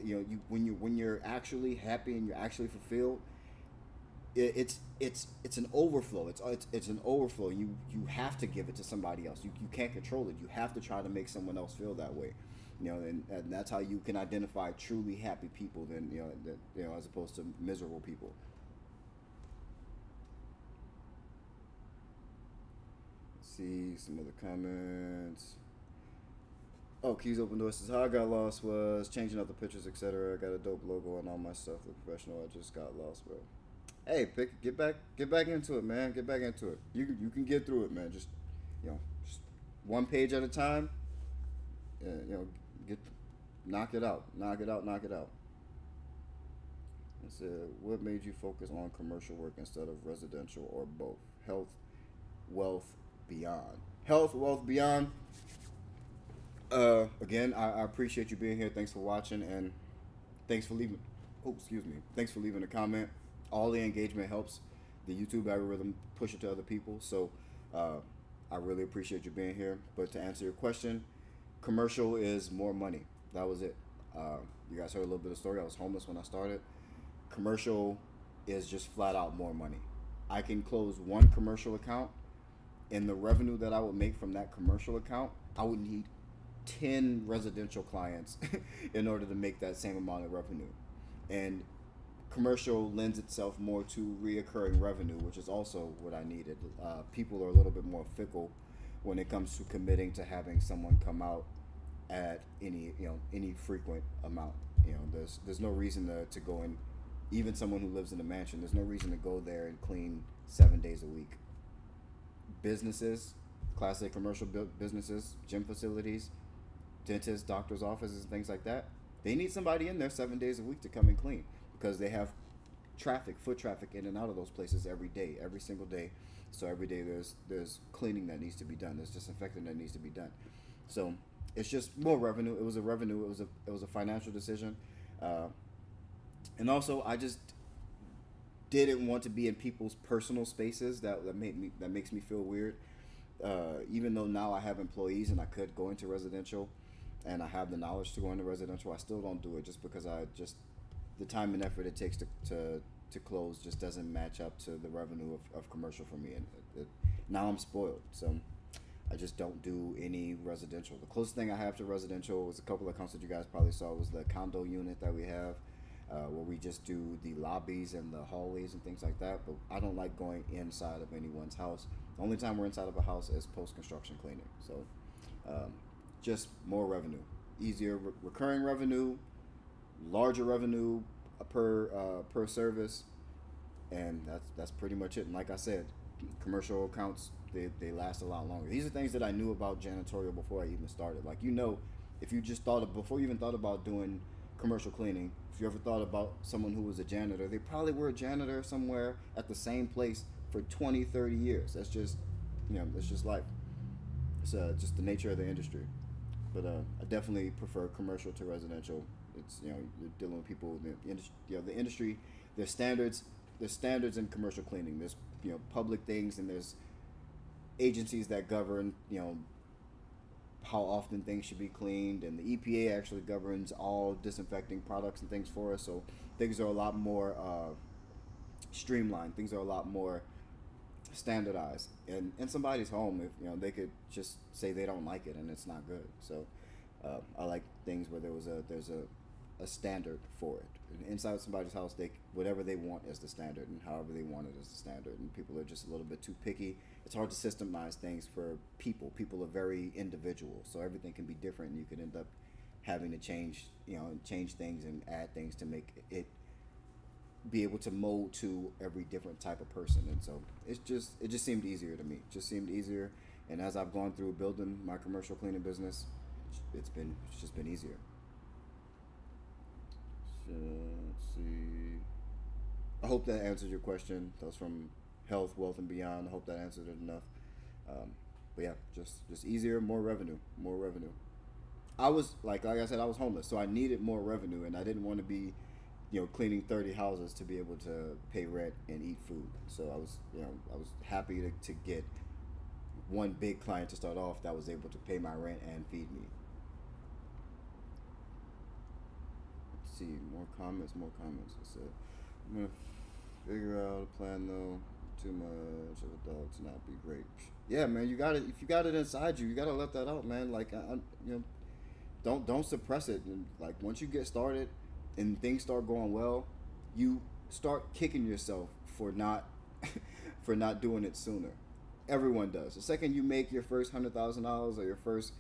when you're actually happy and you're actually fulfilled, it's an overflow. It's an overflow. You have to give it to somebody else. You can't control it. You have to try to make someone else feel that way. And that's how you can identify truly happy people than as opposed to miserable people. Let's see some other comments. Oh, Keys Open Doors says, how I got lost was changing up the pictures, etc. I got a dope logo and all my stuff. Look professional. I just got lost, bro. Hey, get back into it, man. Get back into it. You can get through it, man. Just just one page at a time. Get knock it out. Knock it out. It said, what made you focus on commercial work instead of residential or both? Health, wealth, beyond. Health, wealth, beyond. Again, I appreciate you being here. Thanks for watching and thanks for leaving. Oh, excuse me. Thanks for leaving a comment. All the engagement helps the YouTube algorithm push it to other people. So I really appreciate you being here. But to answer your question, commercial is more money. That was it. You guys heard a little bit of the story. I was homeless when I started. Commercial is just flat out more money. I can close one commercial account, and the revenue that I would make from that commercial account, I would need 10 residential clients in order to make that same amount of revenue. And commercial lends itself more to reoccurring revenue, which is also what I needed. People are a little bit more fickle when it comes to committing to having someone come out at any frequent amount. There's no reason to go in. Even someone who lives in a mansion, there's no reason to go there and clean 7 days a week. Businesses, Class A commercial businesses, gym facilities, dentists, doctors' offices, and things like that, they need somebody in there 7 days a week to come and clean because they have foot traffic in and out of those places every day, every single day. So every day there's cleaning that needs to be done. There's disinfecting that needs to be done. So it's just more revenue. It was a revenue. It was a financial decision, and also I just didn't want to be in people's personal spaces. That makes me feel weird. Even though now I have employees and I could go into residential, and I have the knowledge to go into residential, I still don't do it just because the time and effort it takes to close just doesn't match up to the revenue of commercial for me, and now I'm spoiled. So I just don't do any residential. The closest thing I have to residential was a couple of accounts that you guys probably saw was the condo unit that we have, where we just do the lobbies and the hallways and things like that. But I don't like going inside of anyone's house. The only time we're inside of a house is post-construction cleaning. So just more revenue, easier recurring revenue, larger revenue per service, and that's pretty much it. And like I said, commercial accounts, they last a lot longer. These are things that I knew about janitorial before I even started. Like, if you just before you even thought about doing commercial cleaning, if you ever thought about someone who was a janitor, they probably were a janitor somewhere at the same place for 20, 30 years. That's just, that's just life. It's just the nature of the industry. But I definitely prefer commercial to residential. It's, you're dealing with people in the industry, the industry, there's standards in commercial cleaning. There's, public things, and there's agencies that govern, how often things should be cleaned, and the EPA actually governs all disinfecting products and things for us. So things are a lot more streamlined. Things are a lot more standardized. And in somebody's home, if they could just say they don't like it and it's not good. So I like things where there's a standard for it. And inside somebody's house, whatever they want is the standard, and however they want it is the standard. And people are just a little bit too picky. It's hard to systemize things for people. People are very individual, so everything can be different, and you could end up having to change things and add things to make it be able to mold to every different type of person. And so it just seemed easier to me. It just seemed easier. And as I've gone through building my commercial cleaning business, it's just been easier. Let's see. I hope that answered your question. That was from Health, Wealth, and Beyond. I hope that answered it enough. But yeah, just easier, more revenue, more revenue. I was like I said, I was homeless, so I needed more revenue, and I didn't want to be, cleaning 30 houses to be able to pay rent and eat food. So I was happy to get one big client to start off that was able to pay my rent and feed me. Let's see, more comments, more comments. I said, I'm gonna figure out a plan though. Too much of a dog to not be great. Yeah, man, you got it. If you got it inside you, you gotta let that out, man. Like, don't suppress it. And like once you get started and things start going well, you start kicking yourself for not for not doing it sooner. Everyone does. The second you make your first $100,000 or your first,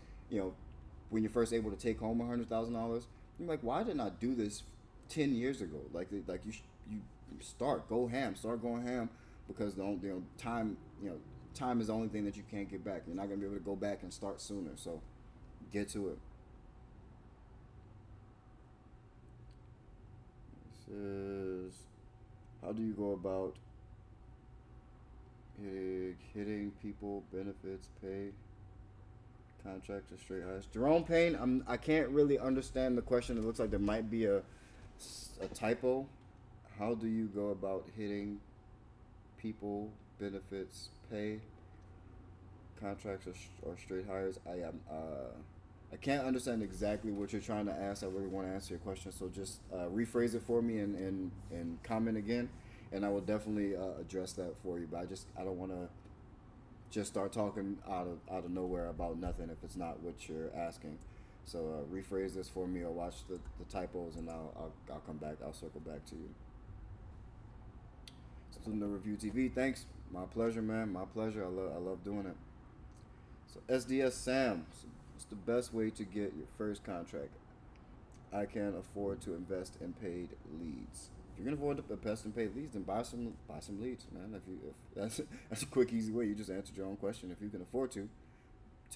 when you're first able to take home $100,000, you're like, why didn't I do this 10 years ago? Like you start start going ham, because time time is the only thing that you can't get back. You're not gonna be able to go back and start sooner. So get to it. It says, how do you go about hitting people, benefits, pay, contracts, or straight hires? Jerome Payne, I can't really understand the question. It looks like there might be a typo. How do you go about hitting people, benefits, pay, contracts, or straight hires? I can't understand exactly what you're trying to ask. I really want to answer your question, so just rephrase it for me and comment again, and I will definitely address that for you. But I don't want to just start talking out of nowhere about nothing if it's not what you're asking. So rephrase this for me, or watch the typos, and I'll come back. I'll circle back to you. Student Review TV, thanks. My pleasure, man. My pleasure. I love doing it. So SDS Sam, what's the best way to get your first contract? I can afford to invest in paid leads. If you can afford to invest in paid leads, then buy some leads, man. If that's a quick, easy way. You just answered your own question. If you can afford to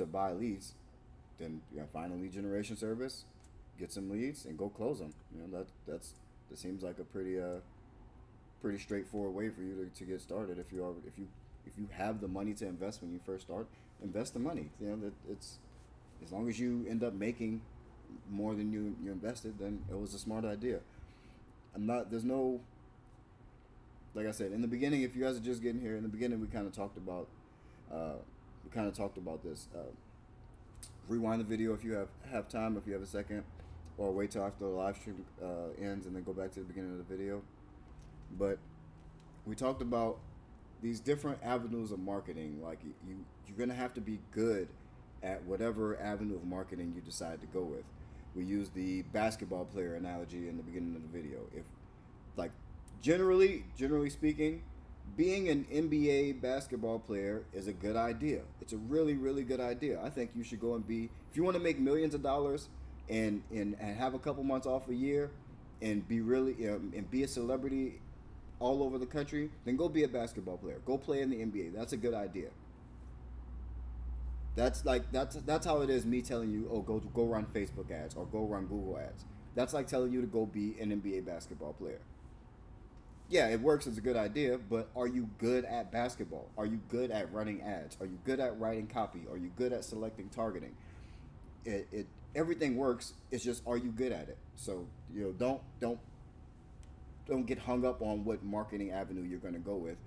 buy leads, then find a lead generation service, get some leads, and go close them. That seems like a pretty straightforward way for you to get started. If you have the money to invest when you first start, invest the money. It's as long as you end up making more than you invested, then it was a smart idea. There's no, like I said in the beginning, if you guys are just getting here, in the beginning we kind of talked about this. Rewind the video if you have time, if you have a second, or wait till after the live stream ends and then go back to the beginning of the video. But we talked about these different avenues of marketing. Like you're gonna have to be good at whatever avenue of marketing you decide to go with. We used the basketball player analogy in the beginning of the video. If like generally speaking, being an NBA basketball player is a good idea. It's a really, really good idea. I think you should go and if you want to make millions of dollars and have a couple months off a year and be and be a celebrity all over the country, then go be a basketball player. Go play in the NBA. That's a good idea. That's how it is. Me telling you, oh, go run Facebook ads or go run Google ads. That's like telling you to go be an NBA basketball player. Yeah, it works as a good idea, but are you good at basketball? Are you good at running ads? Are you good at writing copy? Are you good at selecting targeting? Everything works. It's just, are you good at it? So don't get hung up on what marketing avenue you're going to go with.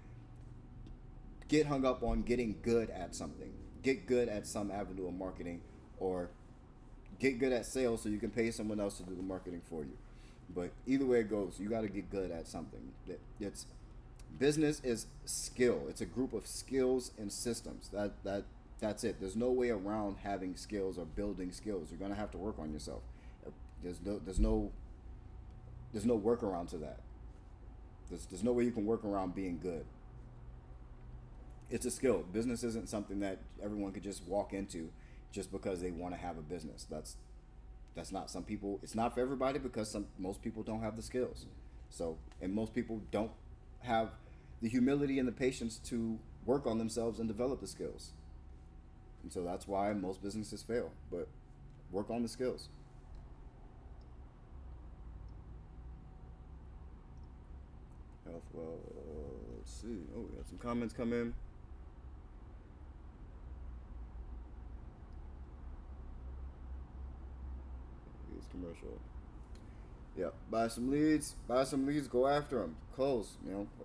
Get hung up on getting good at something. Get good at some avenue of marketing, or get good at sales so you can pay someone else to do the marketing for you. But either way it goes, you got to get good at something. Business is skill. It's a group of skills and systems. That's it. There's no way around having skills or building skills. You're going to have to work on yourself. There's no workaround to that. There's no way you can work around being good. It's a skill. Business isn't something that everyone could just walk into just because they want to have a business. That's not some people. It's not for everybody because most people don't have the skills. So, and most people don't have the humility and the patience to work on themselves and develop the skills. And so that's why most businesses fail. But work on the skills. off. Let's see. Oh, we got some comments come in. It's commercial. Yeah, buy some leads. Buy some leads. Go after them. Close.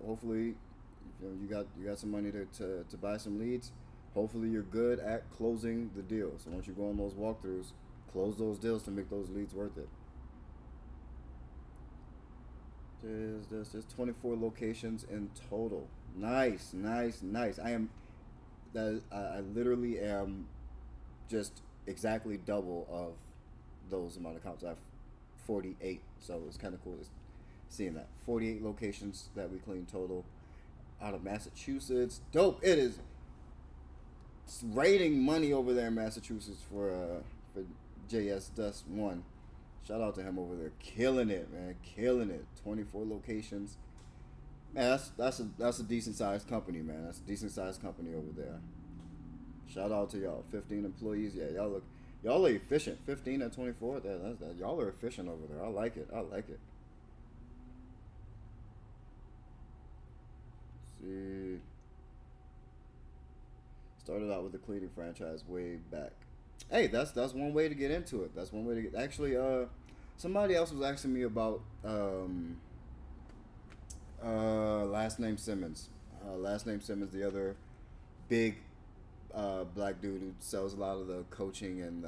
Hopefully, you got some money to buy some leads. Hopefully, you're good at closing the deal. So once you go on those walkthroughs, close those deals to make those leads worth it. There's 24 locations in total. Nice. I literally am just exactly double of those amount of accounts. I have 48, so it's kind of cool seeing that 48 locations that we clean total out of Massachusetts. Dope. It is. It's raining money over there in Massachusetts for JS Dust 1. Shout out to him over there, killing it, man, killing it. 24 locations, man. That's a decent sized company, man. That's a decent sized company over there. Shout out to y'all. 15 employees, yeah. Y'all are efficient. 15 at 24, y'all are efficient over there. I like it. Let's see. Started out with the cleaning franchise way back. Hey, that's one way to get into it. That's one way to get. Actually, somebody else was asking me about last name Simmons. Last name Simmons, the other big black dude who sells a lot of the coaching and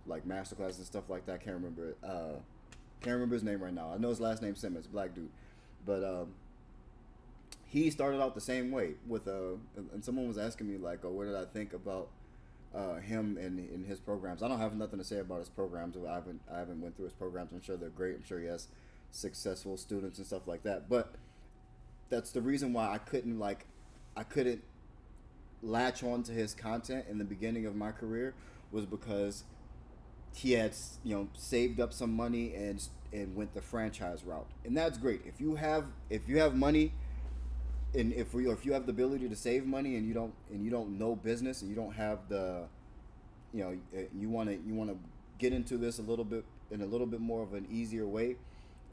like masterclass and stuff like that. Can't remember it. Can't remember his name right now. I know his last name Simmons, black dude, but he started out the same way with and someone was asking me like, what did I think about him and in his programs. I don't have nothing to say about his programs. I haven't went through his programs. I'm sure they're great. I'm sure he has successful students and stuff like that. But that's the reason why I couldn't latch on to his content in the beginning of my career, was because he had saved up some money and went the franchise route. And that's great. If you have money, and if you have the ability to save money and you don't know business and you don't have the you want to get into this a little bit more of an easier way,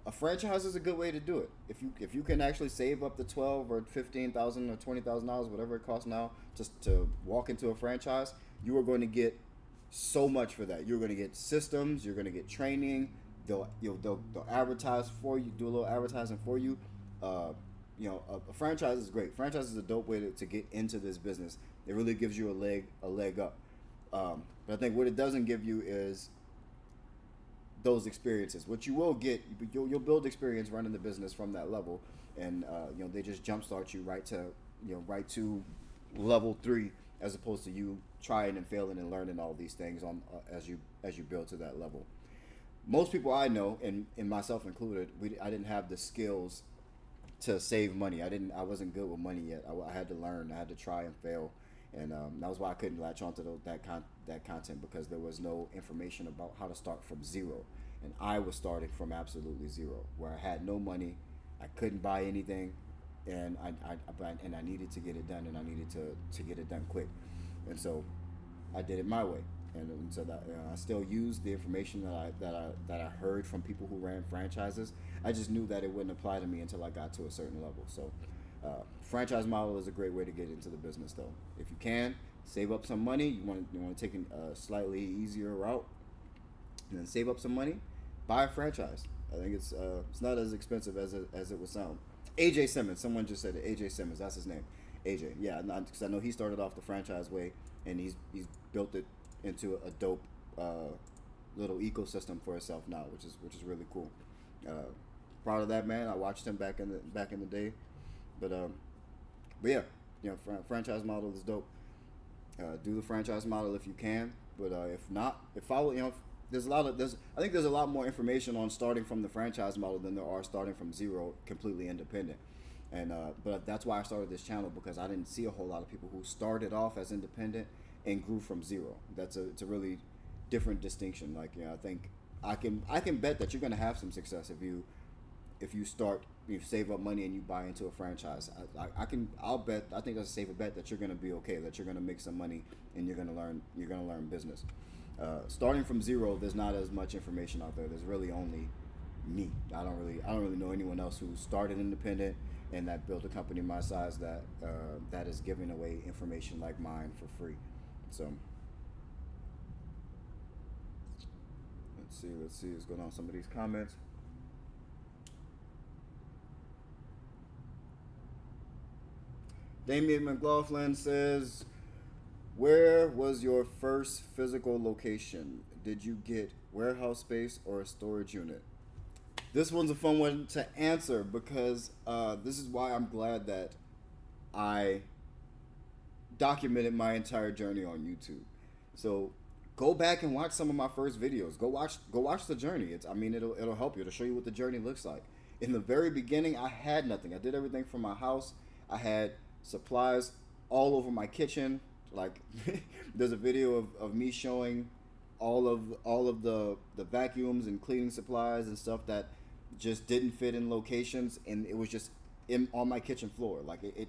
a franchise is a good way to do it. If you can actually save up to $12,000 or $15,000 or $20,000, whatever it costs now, just to walk into a franchise, you are going to get so much for that. You're going to get systems, you're going to get training. They'll advertise for you, do a little advertising for you. A franchise is great. Franchise is a dope way to get into this business. It really gives you a leg up. But I think what it doesn't give you is those experiences. What you will get, you'll build experience running the business from that level, and they just jumpstart you right to level 3, as opposed to you trying and failing and learning all these things on as you build to that level. Most people I know, and myself included, I didn't have the skills to save money. I wasn't good with money yet. I had to learn. I had to try and fail, and that was why I couldn't latch onto that content, because there was no information about how to start from zero, and I was starting from absolutely zero, where I had no money, I couldn't buy anything, and I needed to get it done, and I needed to get it done quick, and so I did it my way, and so that I still use the information that I heard from people who ran franchises. I just knew that it wouldn't apply to me until I got to a certain level. So franchise model is a great way to get into the business, though. If you can save up some money, you want to take a slightly easier route, and then save up some money, buy a franchise. I think it's not as expensive as it would sound. AJ Simmons, someone just said it. AJ Simmons, that's his name. AJ, yeah, because I know he started off the franchise way, and he's built it into a dope little ecosystem for himself now, which is really cool. Proud of that man. I watched him back in the day, but yeah, franchise model is dope. Do the franchise model if you can, but if not, follow. I think there's a lot more information on starting from the franchise model than there are starting from zero, completely independent. And but that's why I started this channel, because I didn't see a whole lot of people who started off as independent and grew from zero. It's a really different distinction. Like, I think I can bet that you're gonna have some success if you save up money and you buy into a franchise. I'll bet. I think that's a safer bet that you're gonna be okay. That you're gonna make some money and you're gonna learn business. Starting from zero, there's not as much information out there. There's really only me. I don't really know anyone else who started independent and that built a company my size that that is giving away information like mine for free. So let's see what's going on with some of these comments. Damian McLaughlin says, where was your first physical location? Did you get warehouse space or a storage unit? This one's a fun one to answer because this is why I'm glad that I documented my entire journey on YouTube. So go back and watch some of my first videos. Go watch the journey. It'll help you. It'll show you what the journey looks like. In the very beginning, I had nothing. I did everything from my house. I had supplies all over my kitchen. Like there's a video of me showing all of the vacuums and cleaning supplies and stuff that just didn't fit in locations, and it was just on my kitchen floor. Like it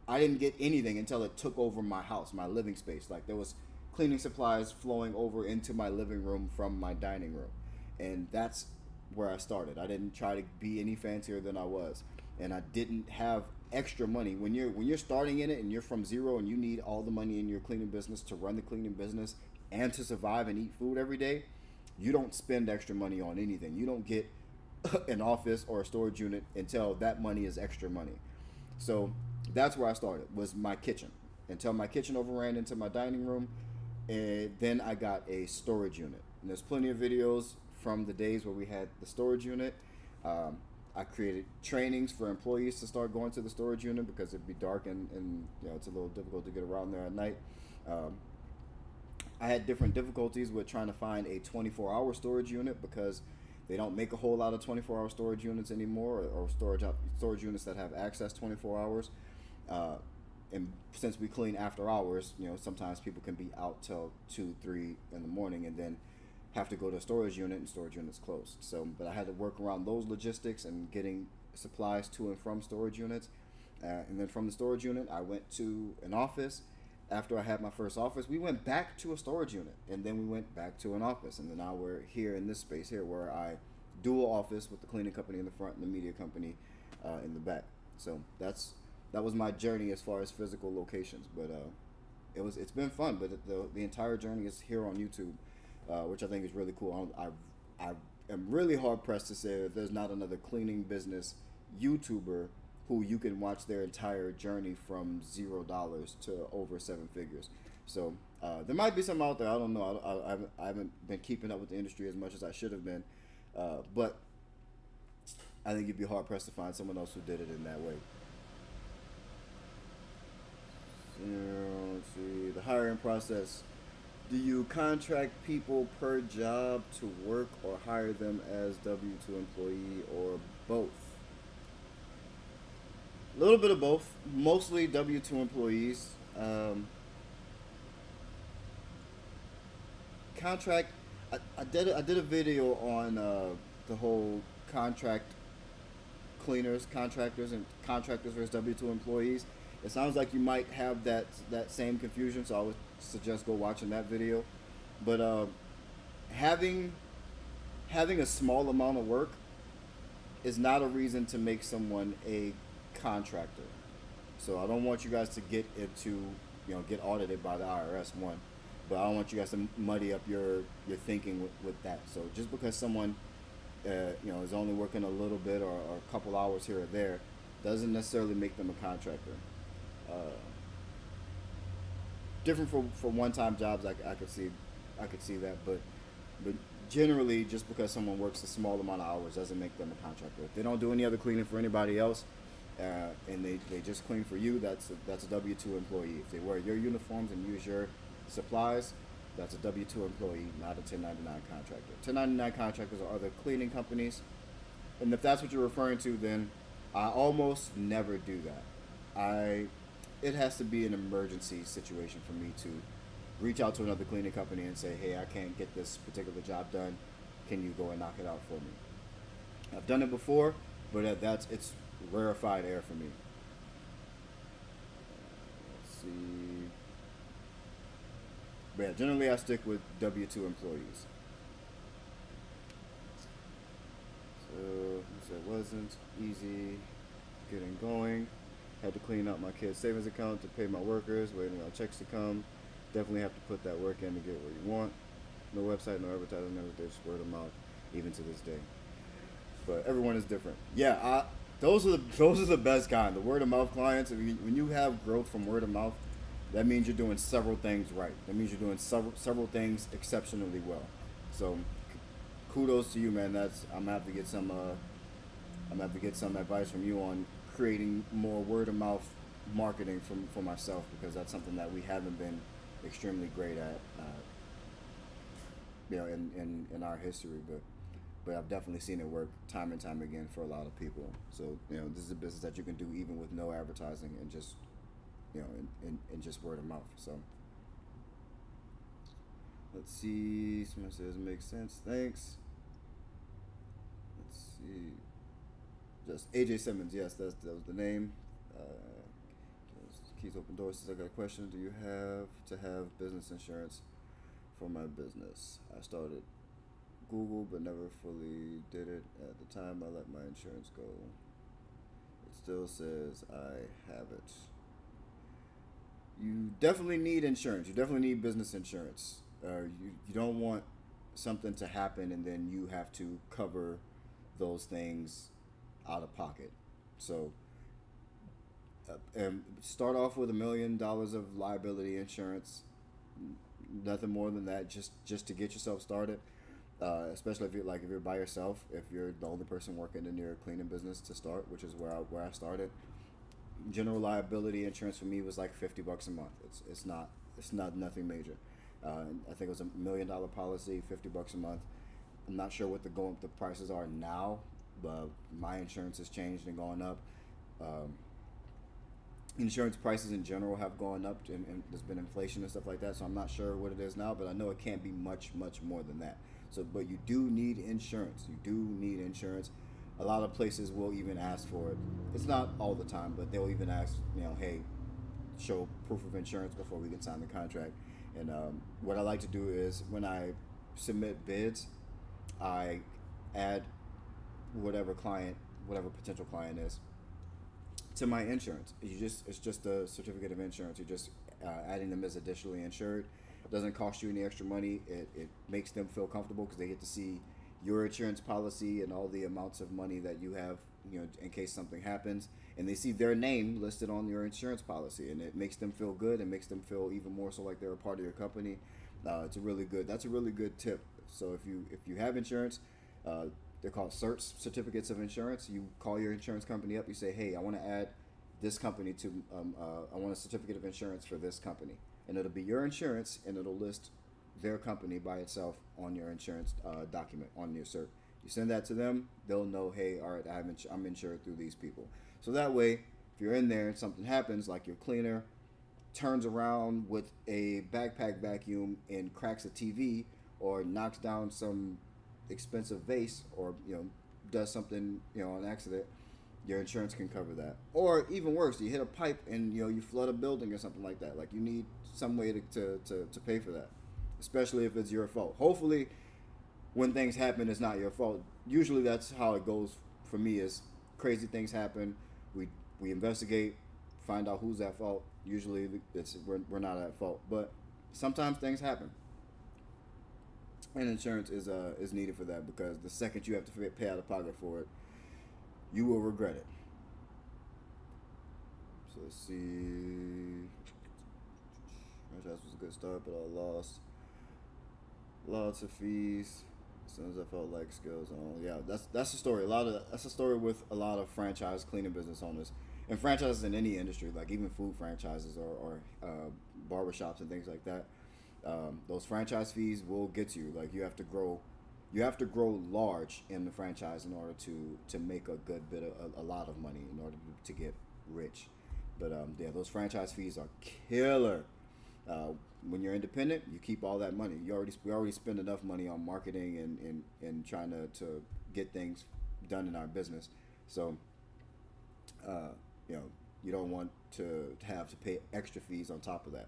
I didn't get anything until it took over my house, my living space. Like there was cleaning supplies flowing over into my living room from my dining room, and that's where I started. I didn't try to be any fancier than I was, and I didn't have extra money. When you're starting in it and you're from zero and you need all the money in your cleaning business to run the cleaning business and to survive and eat food every day, you don't spend extra money on anything. You don't get an office or a storage unit until that money is extra money. So that's where I started, was my kitchen, until my kitchen overran into my dining room, and then I got a storage unit. And there's plenty of videos from the days where we had the storage unit. I created trainings for employees to start going to the storage unit because it'd be dark and it's a little difficult to get around there at night. I had different difficulties with trying to find a 24-hour storage unit because they don't make a whole lot of 24-hour storage units anymore, or storage units that have access 24 hours. And since we clean after hours, sometimes people can be out till 2, 3 in the morning and then have to go to a storage unit, and storage units closed. So, but I had to work around those logistics and getting supplies to and from storage units. And then from the storage unit, I went to an office. After I had my first office, we went back to a storage unit, and then we went back to an office, and then now we're here in this space here where I dual office with the cleaning company in the front and the media company in the back. So that was my journey as far as physical locations. But it's been fun. But the entire journey is here on YouTube, which I think is really cool. I am really hard pressed to say that there's not another cleaning business YouTuber who you can watch their entire journey from $0 to over 7 figures. So there might be some out there. I don't know. I haven't been keeping up with the industry as much as I should have been. But I think you'd be hard pressed to find someone else who did it in that way. Let's see. The hiring process. Do you contract people per job to work or hire them as W-2 employee, or both? A little bit of both. Mostly W-2 employees. Contract. I did a video on the whole contractors versus W-2 employees. It sounds like you might have that same confusion, so I would suggest go watching that video. But having a small amount of work is not a reason to make someone a contractor. So I don't want you guys to get get audited by the IRS, one, but I don't want you guys to muddy up your thinking with that. So just because someone is only working a little bit or a couple hours here or there doesn't necessarily make them a contractor. Different for one-time jobs, I could see that, but generally, just because someone works a small amount of hours doesn't make them a contractor. If they don't do any other cleaning for anybody else, and they just clean for you, that's a W-2 employee. If they wear your uniforms and use your supplies, that's a W-2 employee, not a 1099 contractor. 1099 contractors are other cleaning companies, and if that's what you're referring to, then I almost never do that. It has to be an emergency situation for me to reach out to another cleaning company and say, hey, I can't get this particular job done. Can you go and knock it out for me? I've done it before, but it's rarefied air for me. Let's see. But yeah, generally I stick with W-2 employees. So wasn't easy getting going. Had to clean out my kids' savings account to pay my workers, waiting on checks to come. Definitely have to put that work in to get what you want. No website, no advertising, everything, just word of mouth, even to this day. But everyone is different. Yeah, those are the best kind. The word of mouth clients. When you have growth from word of mouth, that means you're doing several things right. That means you're doing several things exceptionally well. So kudos to you, man. I'm gonna have to get some advice from you on creating more word of mouth marketing for myself, because that's something that we haven't been extremely great at, in our history. But I've definitely seen it work time and time again for a lot of people. So this is a business that you can do even with no advertising and just and just word of mouth. So let's see. Someone says makes sense. Thanks. Let's see. Just AJ Simmons. Yes, that was the name. Keys Open Doors says, I got a question. Do you have to have business insurance for my business? I started Google but never fully did it. At the time I let my insurance go. It still says I have it. You definitely need insurance. You definitely need business insurance. You don't want something to happen and then you have to cover those things out of pocket. So start off with $1 million of liability insurance. Nothing more than that, just to get yourself started. Especially if you're by yourself, if you're the only person working in your cleaning business to start, which is where I started. General liability insurance for me was like $50 a month. It's not nothing major. I think it was $1 million policy, $50 a month. I'm not sure what the prices are now, but my insurance has changed and gone up. Insurance prices in general have gone up, and there's been inflation and stuff like that. So I'm not sure what it is now, but I know it can't be much more than that. So, but you do need insurance. You do need insurance. A lot of places will even ask for it. It's not all the time, but they'll even ask, hey, show proof of insurance before we can sign the contract. And what I like to do is when I submit bids, I add whatever potential client is to my insurance. It's just a certificate of insurance. You're just adding them as additionally insured. It doesn't cost you any extra money. It makes them feel comfortable because they get to see your insurance policy and all the amounts of money that you have, in case something happens, and they see their name listed on your insurance policy, and it makes them feel good. It makes them feel even more so like they're a part of your company. That's a really good tip. So if you have insurance, they're called certs, certificates of insurance. You call your insurance company up. You say, hey, I want to add this company to, I want a certificate of insurance for this company, and it'll be your insurance, and it'll list their company by itself on your insurance document on your cert. You send that to them, they'll know, hey, all right, I'm insured through these people. So that way, if you're in there and something happens, like your cleaner turns around with a backpack vacuum and cracks a TV, or knocks down some expensive vase, or does something on accident, your insurance can cover that. Or even worse, you hit a pipe and you flood a building or something like that. Like, you need some way to pay for that, especially if it's your fault. Hopefully when things happen, it's not your fault. Usually that's how it goes for me. Is crazy things happen, we investigate, find out who's at fault. Usually we're not at fault, but sometimes things happen, and insurance is needed for that, because the second you have to pay out of pocket for it, you will regret it. So let's see. Franchise was a good start, but I lost lots of fees as soon as I felt like skills on. Yeah, that's the story. That's a story with a lot of franchise cleaning business owners, and franchises in any industry, like even food franchises or barbershops and things like that. Those franchise fees will get you. Like, you have to grow large in the franchise in order to make a lot of money, in order to get rich. But yeah, those franchise fees are killer. When you're independent, you keep all that money. We already spend enough money on marketing and trying to get things done in our business. So you don't want to have to pay extra fees on top of that.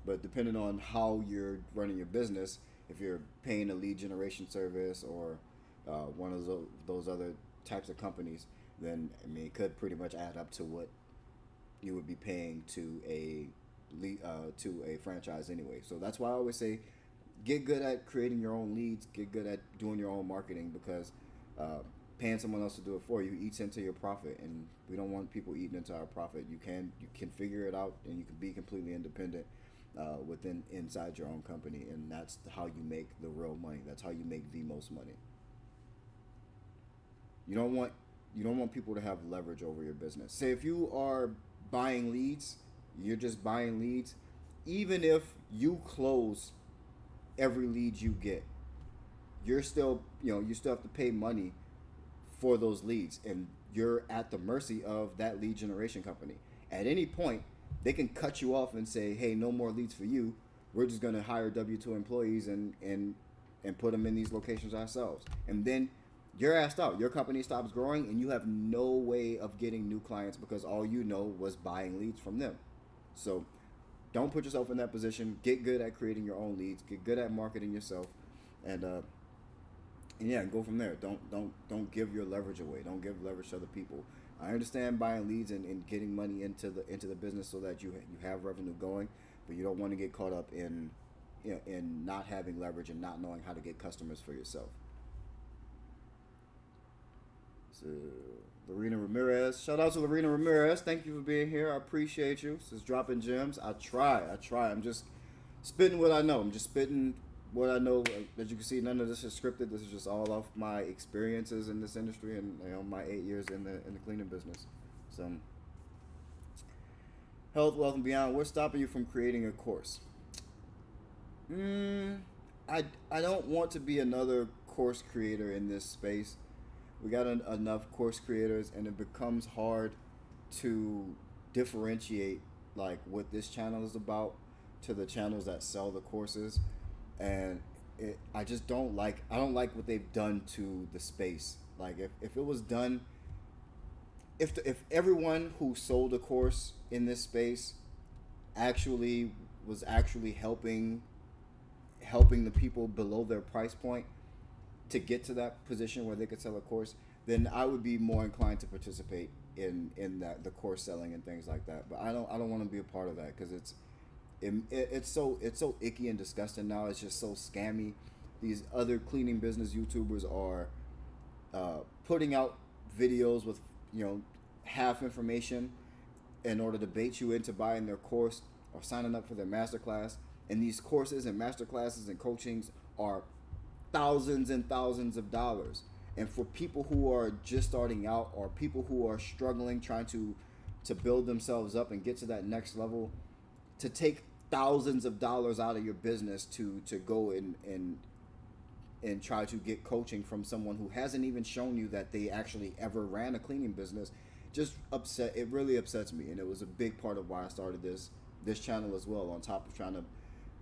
But depending on how you're running your business, if you're paying a lead generation service or one of those other types of companies, then I mean it could pretty much add up to what you would be paying to a franchise anyway. So that's why I always say, get good at creating your own leads, get good at doing your own marketing, because paying someone else to do it for you eats into your profit, and we don't want people eating into our profit. You can figure it out, and you can be completely independent within inside your own company, and that's how you make the real money. That's how you make the most money. You don't want people to have leverage over your business. Say if you are buying leads, you're just buying leads. Even if you close every lead you get, you're still you still have to pay money for those leads, and you're at the mercy of that lead generation company. At any point, they can cut you off and say, "Hey, no more leads for you. We're just going to hire W-2 employees and put them in these locations ourselves." And then you're asked out. Your company stops growing, and you have no way of getting new clients because all you know was buying leads from them. So don't put yourself in that position. Get good at creating your own leads. Get good at marketing yourself, and yeah, go from there. Don't give your leverage away. Don't give leverage to other people. I understand buying leads and getting money into the business so that you have revenue going, but you don't want to get caught up in not having leverage and not knowing how to get customers for yourself. So, Lorena Ramirez. Shout out to Lorena Ramirez. Thank you for being here. I appreciate you. This is dropping gems. I try. I'm just spitting what I know. I'm just spitting what I know. As you can see, none of this is scripted. This is just all off my experiences in this industry and my 8 years in the cleaning business. So, health, wealth, and beyond. What's stopping you from creating a course? I don't want to be another course creator in this space. We got enough course creators, and it becomes hard to differentiate like what this channel is about to the channels that sell the courses. And I just don't like what they've done to the space. Like if it was done, if everyone who sold a course in this space actually was helping the people below their price point to get to that position where they could sell a course, then I would be more inclined to participate in that, the course selling and things like that. But I don't want to be a part of that because it's so icky and disgusting now. It's just so scammy. These other cleaning business YouTubers are putting out videos with half information in order to bait you into buying their course or signing up for their masterclass. And these courses and masterclasses and coachings are thousands and thousands of dollars. And for people who are just starting out or people who are struggling, trying to build themselves up and get to that next level, to take thousands of dollars out of your business to go and try to get coaching from someone who hasn't even shown you that they actually ever ran a cleaning business, it really upsets me. And it was a big part of why I started this channel as well. On top of trying to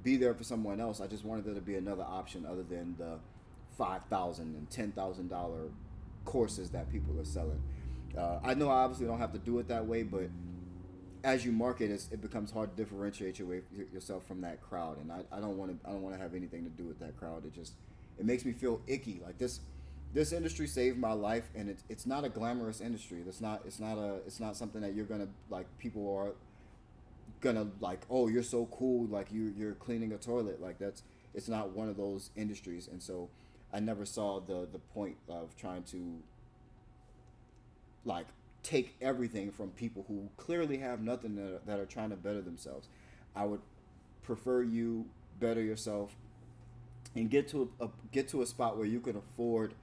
be there for someone else, I just wanted there to be another option other than the $5,000 and $10,000 courses that people are selling. I know I obviously don't have to do it that way, but as you market, it becomes hard to differentiate yourself from that crowd, and I don't want to have anything to do with that crowd. It makes me feel icky. Like this industry saved my life, and it's not a glamorous industry. It's not something that you're gonna like. People are gonna like, oh, you're so cool, like you're cleaning a toilet. Like it's not one of those industries. And so I never saw the point of trying to like take everything from people who clearly have nothing that are trying to better themselves. I would prefer you better yourself and get to a spot where you can afford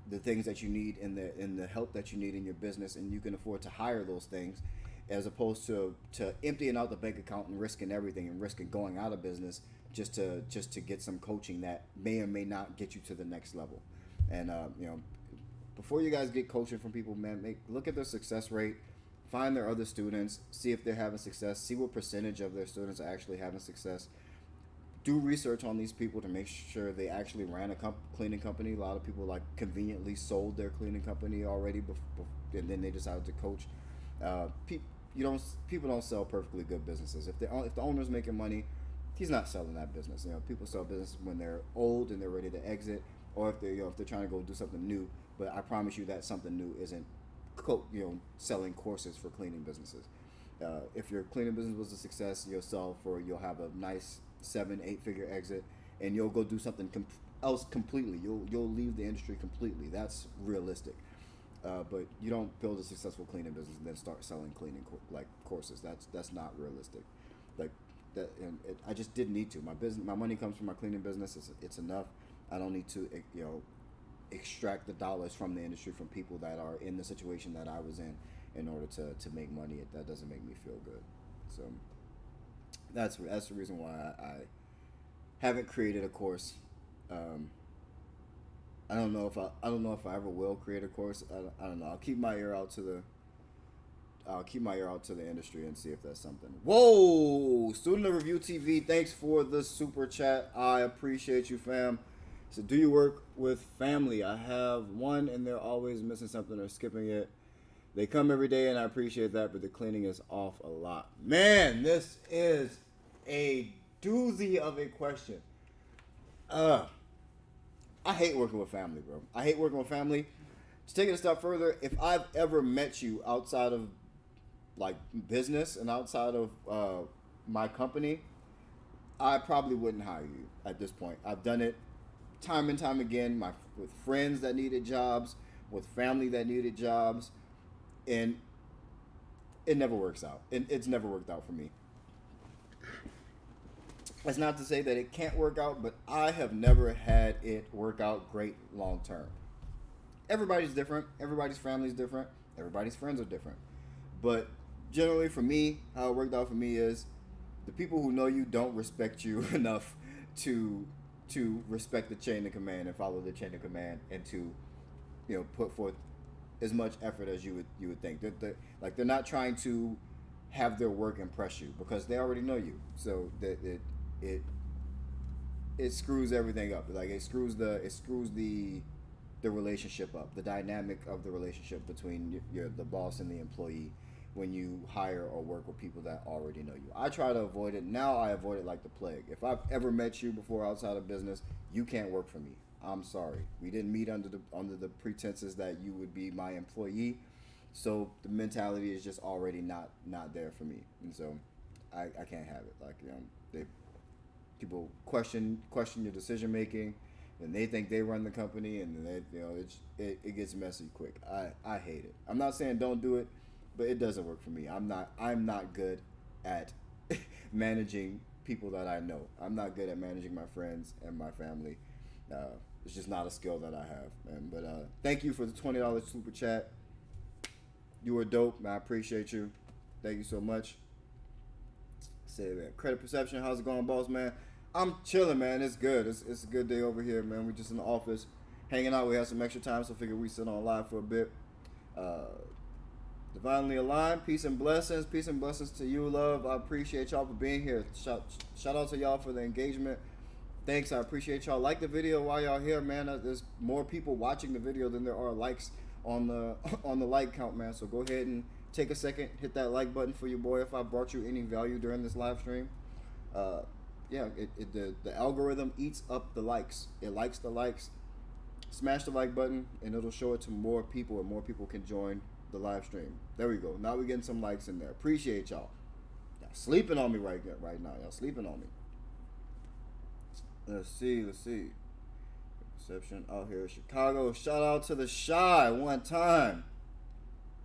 the things that you need and the help that you need in your business, and you can afford to hire those things, as opposed to emptying out the bank account and risking everything and risking going out of business just to get some coaching that may or may not get you to the next level. And before you guys get coaching from people, man, look at their success rate, find their other students, see if they're having success, see what percentage of their students are actually having success. Do research on these people to make sure they actually ran a cleaning company. A lot of people like conveniently sold their cleaning company already, and then they decided to coach. People don't sell perfectly good businesses. If the owner's making money, he's not selling that business. People sell business when they're old and they're ready to exit, or if they if they're trying to go do something new. But I promise you that something new isn't selling courses for cleaning businesses. If your cleaning business was a success, you'll have a nice 7-8 figure exit, and you'll go do something else completely. You'll leave the industry completely. That's realistic. But you don't build a successful cleaning business and then start selling cleaning courses. That's not realistic. Like that, and I just didn't need to. My money comes from my cleaning business. It's enough. I don't need to extract the dollars from the industry from people that are in the situation that I was in order to make money. That doesn't make me feel good. So that's the reason why I haven't created a course. I don't know if I ever will create a course. I don't know. I'll keep my ear out to the industry and see if that's something. Whoa! Student of Review TV, thanks for the super chat. I appreciate you, fam. So, do you work with family? I have one, and they're always missing something or skipping it. They come every day, and I appreciate that, but the cleaning is off a lot. Man, this is a doozy of a question. I hate working with family, bro. I hate working with family. To take it a step further, if I've ever met you outside of like business and outside of my company, I probably wouldn't hire you at this point. I've done it time and time again, with friends that needed jobs, with family that needed jobs, and it never works out. It's never worked out for me. That's not to say that it can't work out, but I have never had it work out great long term. Everybody's different. Everybody's family is different. Everybody's friends are different. But generally for me, how it worked out for me is the people who know you don't respect you enough to respect the chain of command and follow the chain of command, and to put forth as much effort as you would think. They're not trying to have their work impress you because they already know you. So that it screws everything up. Like it screws the relationship up, the dynamic of the relationship between the boss and the employee when you hire or work with people that already know you. I try to avoid it. Now I avoid it like the plague. If I've ever met you before outside of business, you can't work for me. I'm sorry. We didn't meet under the pretenses that you would be my employee. So the mentality is just already not there for me. And so I can't have it. Like people question your decision making, and they think they run the company, and it gets messy quick. I hate it. I'm not saying don't do it, but it doesn't work for me. I'm not good at managing people that I know. I'm not good at managing my friends and my family. It's just not a skill that I have, man. But thank you for the $20 super chat. You were dope, man. I appreciate you. Thank you so much. Say that. Credit Perception, how's it going, boss man? I'm chilling, man. It's good. It's a good day over here, man. We're just in the office hanging out. We have some extra time, so I figured we sit on live for a bit. Divinely aligned. Peace and blessings. Peace and blessings to you, love. I appreciate y'all for being here. Shout out to y'all for the engagement. Thanks. I appreciate y'all. Like the video while y'all here, man. There's more people watching the video than there are likes on the like count, man. So go ahead and take a second, hit that like button for your boy if I brought you any value during this live stream. The algorithm eats up the likes. It likes the likes. Smash the like button and it'll show it to more people, and more people can join the live stream. There we go. Now we're getting some likes in there. Appreciate y'all. Y'all sleeping on me right now. Y'all sleeping on me. Let's see. Perception out here in Chicago. Shout out to the Shy one time.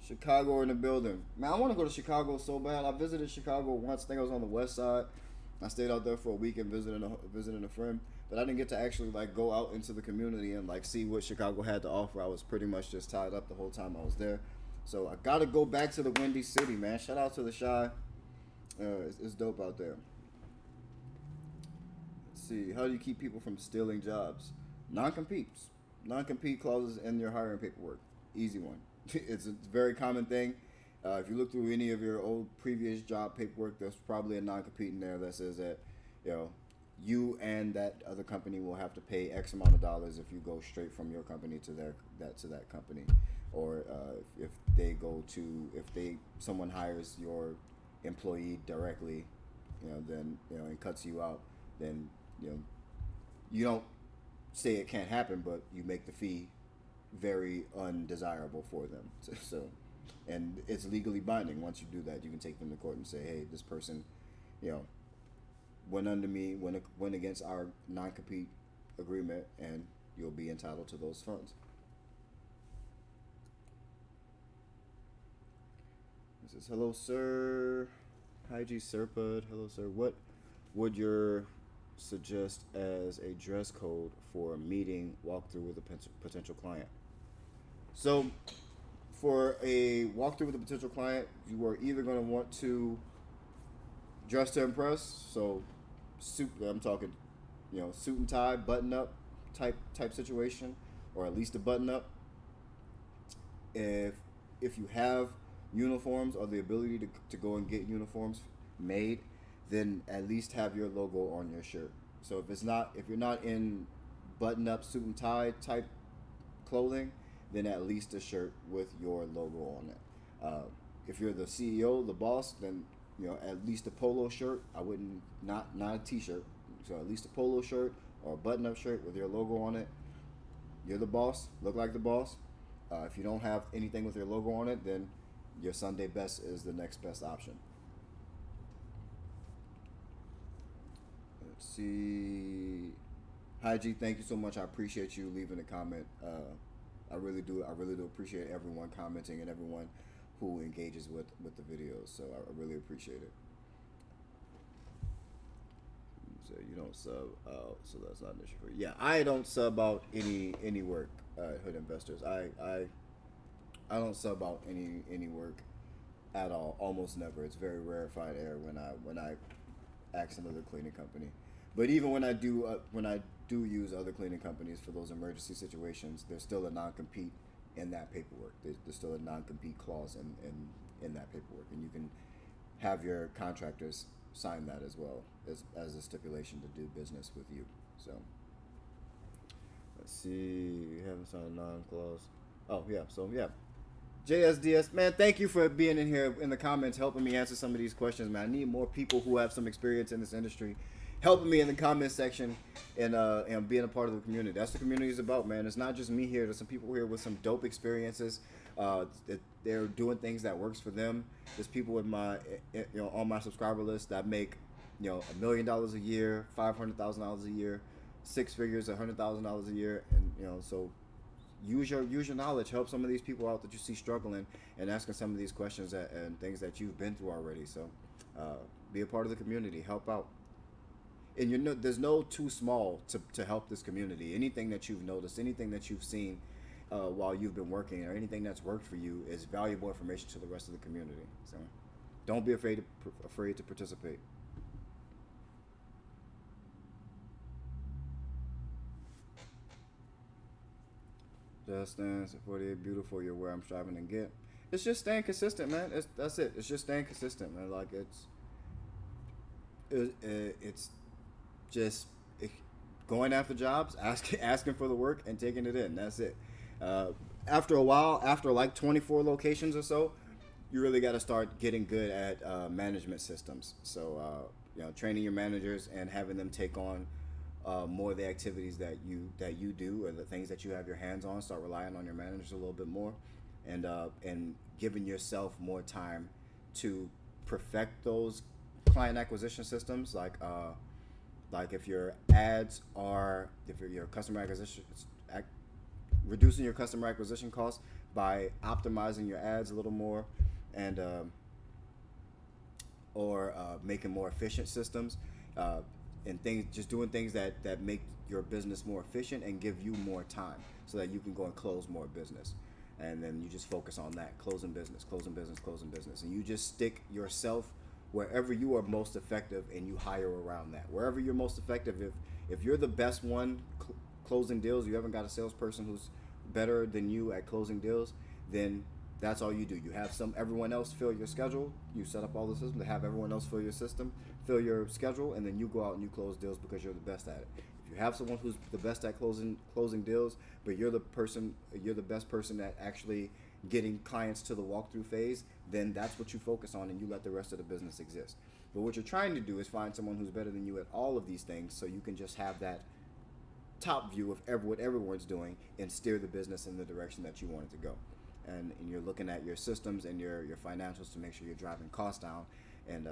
Chicago in the building. Man, I want to go to Chicago so bad. I visited Chicago once. I think I was on the west side. I stayed out there for a week and visiting a friend. But I didn't get to actually go out into the community and see what Chicago had to offer. I was pretty much just tied up the whole time I was there. So I got to go back to the Windy City, man. Shout out to the Shy. It's dope out there. Let's see. How do you keep people from stealing jobs? Non-competes. Non-compete clauses in your hiring paperwork. Easy one. It's a very common thing. If you look through any of your old previous job paperwork, there's probably a non-compete in there that says that, you and that other company will have to pay X amount of dollars if you go straight from your company to that company, or if someone hires your employee directly, then and cuts you out, then you don't say it can't happen, but you make the fee very undesirable for them. So, and it's legally binding. Once you do that, you can take them to court and say, hey, this person, you know, went under me, went against our non-compete agreement, and you'll be entitled to those funds. This is hello, sir. Hi, G Serpud. Hello, sir. What would your suggest as a dress code for a meeting walkthrough with a potential client? So, for a walkthrough with a potential client, you are either going to want to dress to impress. So, suit. I'm talking, suit and tie, button up type situation, or at least a button up. If you have uniforms or the ability to go and get uniforms made, then at least have your logo on your shirt. So if you're not in button up suit and tie type clothing, then at least a shirt with your logo on it. If you're the CEO, the boss, then at least a polo shirt. I wouldn't not a t-shirt. So at least a polo shirt or a button up shirt with your logo on it. You're the boss. Look like the boss. If you don't have anything with your logo on it, then your Sunday best is the next best option. Let's see. Hi G, thank you so much. I appreciate you leaving a comment. I really do appreciate everyone commenting and everyone who engages with the videos. So I really appreciate it. So you don't sub out, so that's not an issue for you. Yeah, I don't sub out any work at Hood Investors. I don't sub out any work at all. Almost never. It's very rarefied air when I ask another cleaning company. But even when I do use other cleaning companies for those emergency situations, there's still a non-compete in that paperwork. There's still a non-compete clause in that paperwork, and you can have your contractors sign that as well as a stipulation to do business with you. So let's see. You haven't signed a non-clause. Oh yeah. So yeah. JSDS, man, thank you for being in here in the comments, helping me answer some of these questions, man. I need more people who have some experience in this industry helping me in the comment section and being a part of the community. That's what the community is about, man. It's not just me here. There's some people here with some dope experiences. They're doing things that works for them. There's people with on my subscriber list that make, $1 million a year, $500,000 a year, six figures, $100,000 a year, and so. Use your knowledge. Help some of these people out that you see struggling, and asking some of these questions and things that you've been through already. So, be a part of the community. Help out. And there's no too small to help this community. Anything that you've noticed, anything that you've seen while you've been working, or anything that's worked for you is valuable information to the rest of the community. So, don't be afraid to participate. Just Dance 48 beautiful. You're where I'm striving to get. It's just staying consistent, man. That's it. It's just staying consistent, man. Like it's just going after jobs, asking for the work, and taking it in. That's it. After a while, after like 24 locations or so, you really got to start getting good at management systems. So training your managers and having them take on more of the activities that you do, or the things that you have your hands on. Start relying on your managers a little bit more, and giving yourself more time to perfect those client acquisition systems. Like if your customer acquisition, reducing your customer acquisition costs by optimizing your ads a little more, and or making more efficient systems. And just doing things that make your business more efficient and give you more time, so that you can go and close more business. And then you just focus on that, closing business. And you just stick yourself wherever you are most effective, and you hire around that. Wherever you're most effective, if you're the best one closing deals, you haven't got a salesperson who's better than you at closing deals, then that's all you do. You have everyone else fill your schedule. You set up all the systems to have everyone else fill your schedule, and then you go out and you close deals because you're the best at it. If you have someone who's the best at closing deals, but you're the best person at actually getting clients to the walkthrough phase, then that's what you focus on, and you let the rest of the business exist. But what you're trying to do is find someone who's better than you at all of these things, so you can just have that top view of what everyone's doing and steer the business in the direction that you want it to go. And you're looking at your systems and your financials to make sure you're driving costs down. And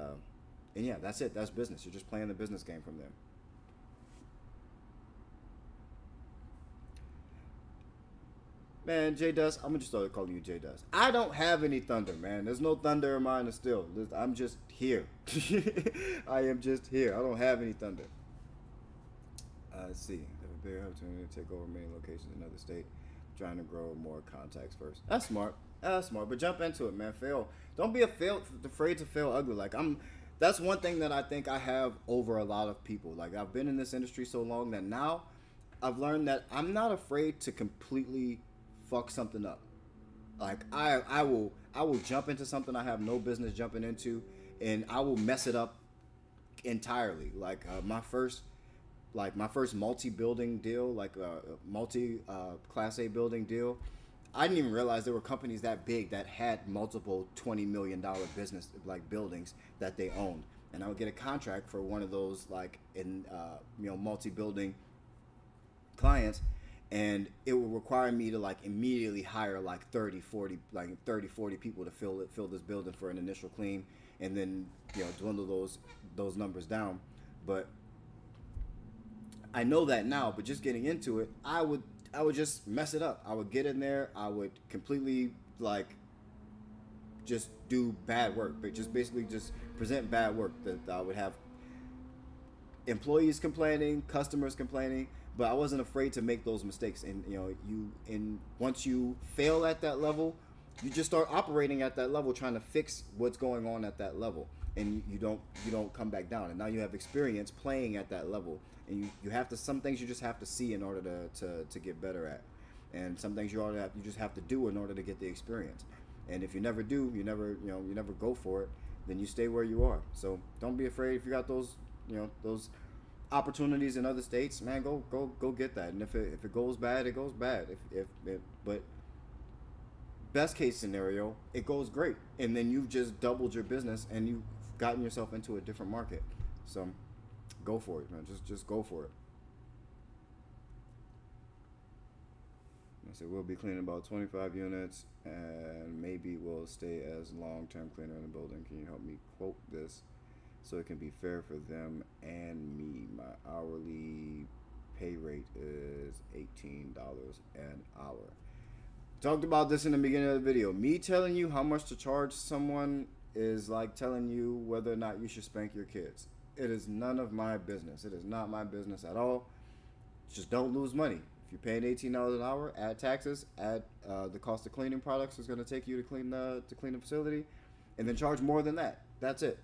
yeah, that's it. That's business. You're just playing the business game from there. Man, J Dust, I'm gonna just start calling you J Dust. I don't have any thunder, man. There's no thunder in mine still. I'm just here. I am just here. I don't have any thunder. Let's see. Have a bigger opportunity to take over many locations in another state. Trying to grow more contacts first. That's smart. That's smart. But jump into it, man. Fail. Don't be afraid to fail ugly. Like that's one thing that I think I have over a lot of people. Like I've been in this industry so long that now I've learned that I'm not afraid to completely fuck something up. Like I will jump into something I have no business jumping into, and I will mess it up entirely. Like my first multi-building deal, like multi class A building deal, I didn't even realize there were companies that big that had multiple $20 million business like buildings that they owned, and I would get a contract for one of those like in multi-building clients, and it would require me to like immediately hire like 30 40 people to fill this building for an initial clean, and then dwindle those numbers down. But I know that now, but just getting into it, I would just mess it up. I would get in there, I would completely like just do bad work, but just basically just present bad work. That I would have employees complaining, customers complaining, but I wasn't afraid to make those mistakes. And once you fail at that level, you just start operating at that level, trying to fix what's going on at that level, and you don't come back down. And now you have experience playing at that level, and you have to, some things you just have to see in order to get better at, and some things you just have to do in order to get the experience. And if you never do, you never go for it, then you stay where you are. So don't be afraid. If you got those opportunities in other states, man, go get that. And if it goes bad, it goes bad. But best case scenario, it goes great, and then you've just doubled your business and you've gotten yourself into a different market. So go for it, man. Just go for it. I said we'll be cleaning about 25 units, and maybe we'll stay as long-term cleaner in the building. Can you help me quote this so it can be fair for them and me? My hourly pay rate is $18 an hour. Talked about this in the beginning of the video. Me telling you how much to charge someone is like telling you whether or not you should spank your kids. It is none of my business. It is not my business at all. Just don't lose money. If you're paying $18 an hour, add taxes, add the cost of cleaning products is going to take you to clean the facility, and then charge more than that. That's it.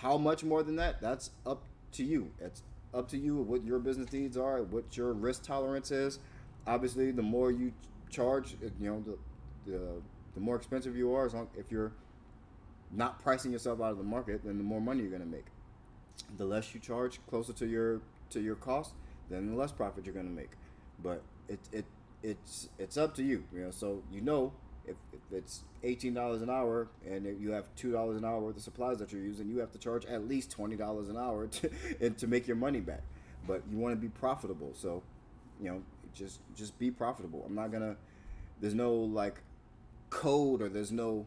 How much more than that? That's up to you. It's up to you what your business needs are, what your risk tolerance is. Obviously, the more you charge, the more expensive you are. If you're not pricing yourself out of the market, then the more money you're going to make. The less you charge closer to your cost, then the less profit you're going to make. But it's up to you. So if it's $18 an hour and you have $2 an hour worth of supplies that you're using, you have to charge at least $20 an hour to make your money back. But you want to be profitable, so just be profitable. I'm not gonna. There's no like code, or there's no.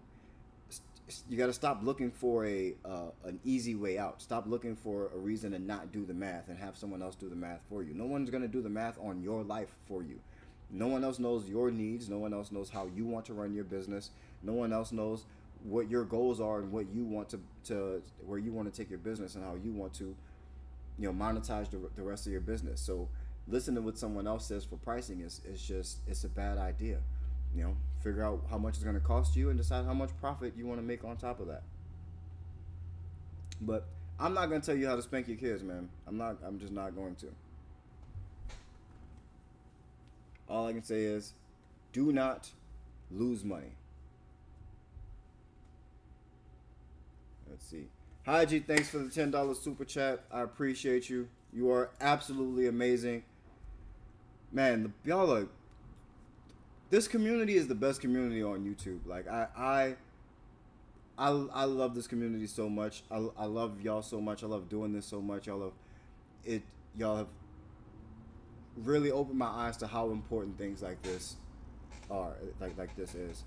You got to stop looking for an easy way out. Stop looking for a reason to not do the math and have someone else do the math for you. No one's gonna do the math on your life for you. No one else knows your needs. No one else knows how you want to run your business. No one else knows what your goals are and what you want to where you want to take your business and how you want to, monetize the rest of your business. So listening to what someone else says for pricing it's a bad idea. Figure out how much it's going to cost you and decide how much profit you want to make on top of that. But I'm not going to tell you how to spank your kids, man. I'm just not going to. All I can say is, do not lose money. Let's see. Hi, G. Thanks for the $10 super chat. I appreciate you. You are absolutely amazing. Man, y'all are... This community is the best community on YouTube. Like, I love this community so much. I love y'all so much. I love doing this so much. Y'all have really opened my eyes to how important things like this are, like this is.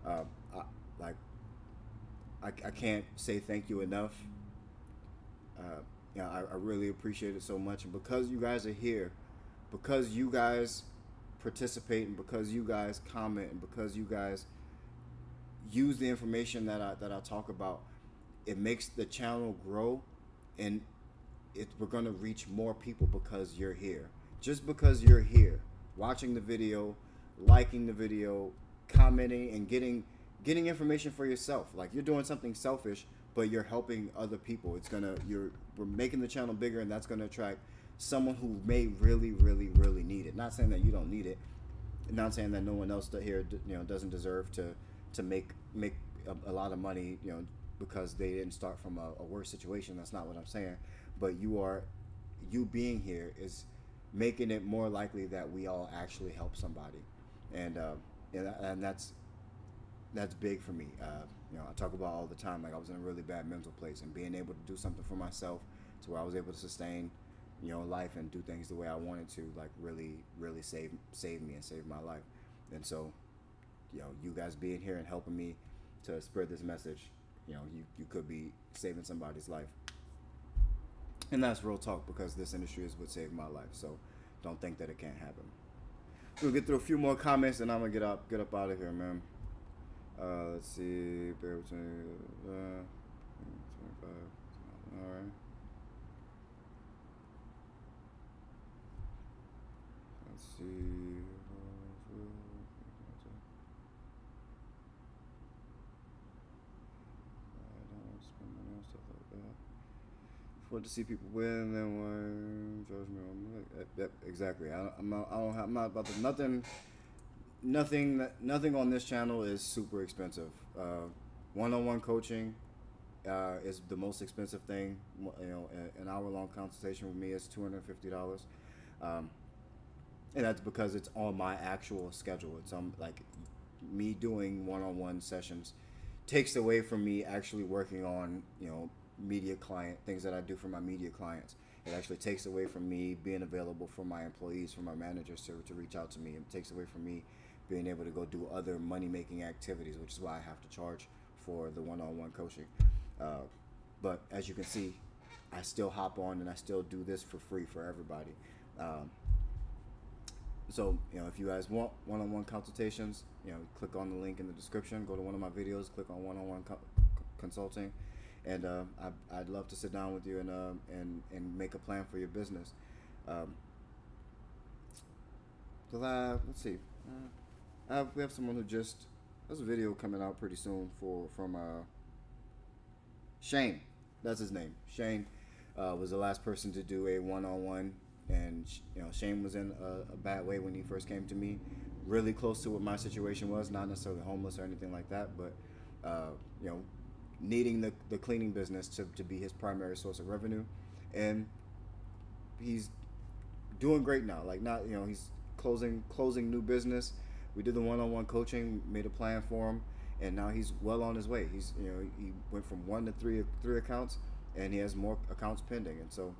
Uh, I, like I can't say thank you enough. Uh, I really appreciate it so much, and because you guys are here, because you guys participate, and because you guys comment, and because you guys use the information that I talk about, it makes the channel grow, and we're gonna reach more people because you're here. Just because you're here, watching the video, liking the video, commenting, and getting information for yourself. Like, you're doing something selfish, but you're helping other people. We're making the channel bigger, and that's gonna attract someone who may really, really, really need it. Not saying that you don't need it. Not saying that no one else here, doesn't deserve to make a lot of money, because they didn't start from a worse situation. That's not what I'm saying. But you being here is making it more likely that we all actually help somebody, and that's big for me. I talk about all the time, like, I was in a really bad mental place, and being able to do something for myself to where I was able to sustain, life and do things the way I wanted to, like, really, really save me and save my life. And so, you guys being here and helping me to spread this message, you could be saving somebody's life. And that's real talk, because this industry is what saved my life. So don't think that it can't happen. We'll get through a few more comments, and I'm gonna get up out of here, man. Let's see. Bear between 25. All right. Let's see. To see people win, then why judge me on yep, exactly. I'm not about to, nothing on this channel is super expensive. One-on-one coaching is the most expensive thing. An hour-long consultation with me is $250, and that's because it's on my actual schedule. It's like me doing one-on-one sessions takes away from me actually working on media client things that I do for my media clients. It actually takes away from me being available for my employees, for my managers to reach out to me. It takes away from me being able to go do other money-making activities, which is why I have to charge for the one-on-one coaching. But as you can see, I still hop on and I still do this for free for everybody. So, if you guys want one-on-one consultations, click on the link in the description, go to one of my videos, click on one-on-one consulting. And I'd love to sit down with you and make a plan for your business. Let's see. We have someone who there's a video coming out pretty soon from Shane. That's his name. Shane was the last person to do a one-on-one, and Shane was in a bad way when he first came to me. Really close to what my situation was, not necessarily homeless or anything like that, but needing the cleaning business to be his primary source of revenue, and he's doing great now. Like, not he's closing new business. We did the one-on-one coaching, made a plan for him, and now he's well on his way. He's he went from 1 to 3 accounts, and he has more accounts pending. And so